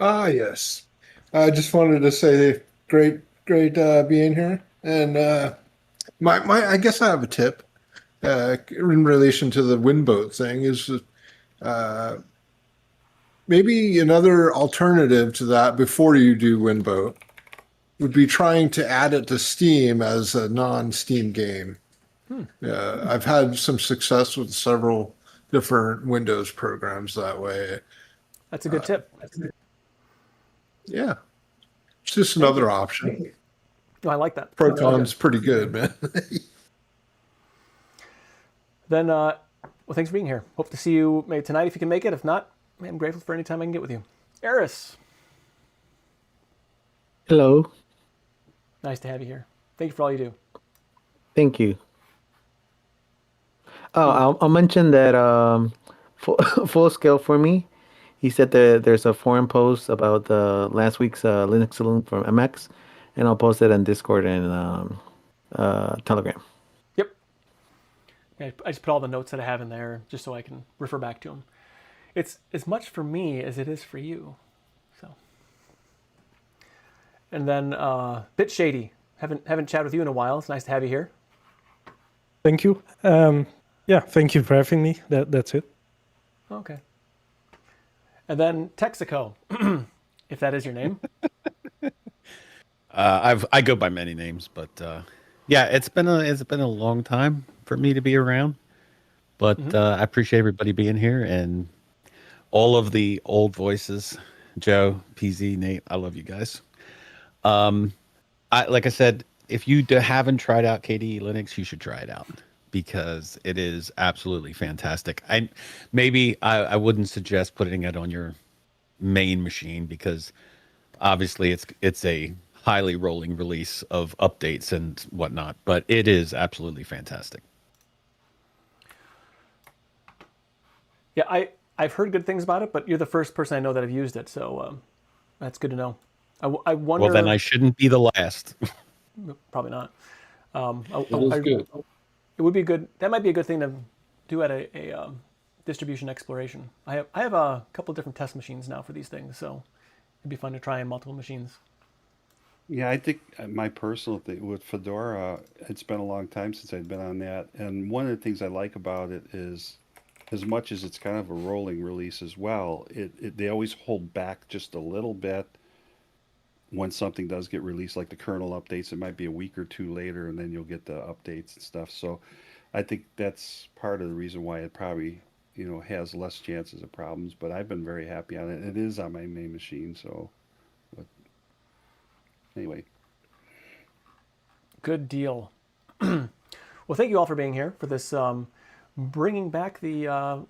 Ah, yes. I just wanted to say great being here. And I guess I have a tip in relation to the windboat thing is maybe another alternative to that before you do windboat would be trying to add it to Steam as a non-Steam game. I've had some success with several different Windows programs that way. That's a good tip. Yeah. It's just another option. Oh, I like that. Proton's pretty good, man. Then, well, thanks for being here. Hope to see you maybe tonight if you can make it. If not, I'm grateful for any time I can get with you. Eris. Hello. Nice to have you here. Thank you for all you do. Thank you. Oh, I'll mention that full scale for me. He said that there's a forum post about the last week's Linux Saloon from MX, and I'll post it on Discord and Telegram. Yep. Yeah, I just put all the notes that I have in there just so I can refer back to them. It's as much for me as it is for you. So. And then Bit Shady. Haven't chatted with you in a while. It's nice to have you here. Thank you. Yeah, thank you for having me. That's it. Okay. And then Texaco, if that is your name. I go by many names, but yeah, it's been a long time for me to be around. But I appreciate everybody being here and all of the old voices. Joe, PZ, Nate, I love you guys. Like I said, if you haven't tried out KDE Linux, you should try it out because it is absolutely fantastic. I wouldn't suggest putting it on your main machine because obviously it's a highly rolling release of updates and whatnot, but it is absolutely fantastic. Yeah, I've heard good things about it, but you're the first person I know that have used it, so that's good to know. I wonder. Well, then I shouldn't be the last. Probably not. It is good. It would be good. That might be a good thing to do at a distribution exploration. I have a couple of different test machines now for these things, so it'd be fun to try on multiple machines. Yeah, I think my personal thing with Fedora, it's been a long time since I've been on that. And one of the things I like about it is, as much as it's kind of a rolling release as well, they always hold back just a little bit when something does get released, like the kernel updates. It might be a week or two later, and then you'll get the updates and stuff. So I think that's part of the reason why it probably, has less chances of problems. But I've been very happy on it. It is on my main machine, so. But anyway. Good deal. Well, thank you all for being here for this bringing back the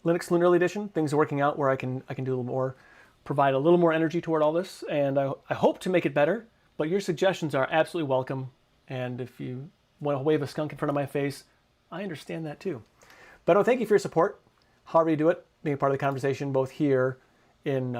Linux Saloon Early Edition. Things are working out where I can do a little more, provide a little more energy toward all this, and I hope to make it better. But your suggestions are absolutely welcome. And if you want to wave a skunk in front of my face, I understand that too. But thank you for your support. However you do it, being a part of the conversation, both here in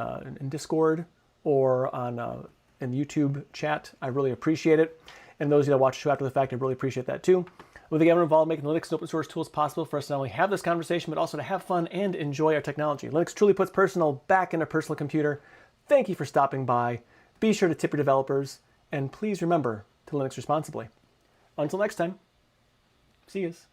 Discord or on in the YouTube chat, I really appreciate it. And those of you that watch the show after the fact, I really appreciate that too. With the everyone involved making Linux and open source tools possible for us to not only have this conversation, but also to have fun and enjoy our technology. Linux truly puts personal back in a personal computer. Thank you for stopping by. Be sure to tip your developers, and please remember to Linux responsibly. Until next time, see yous.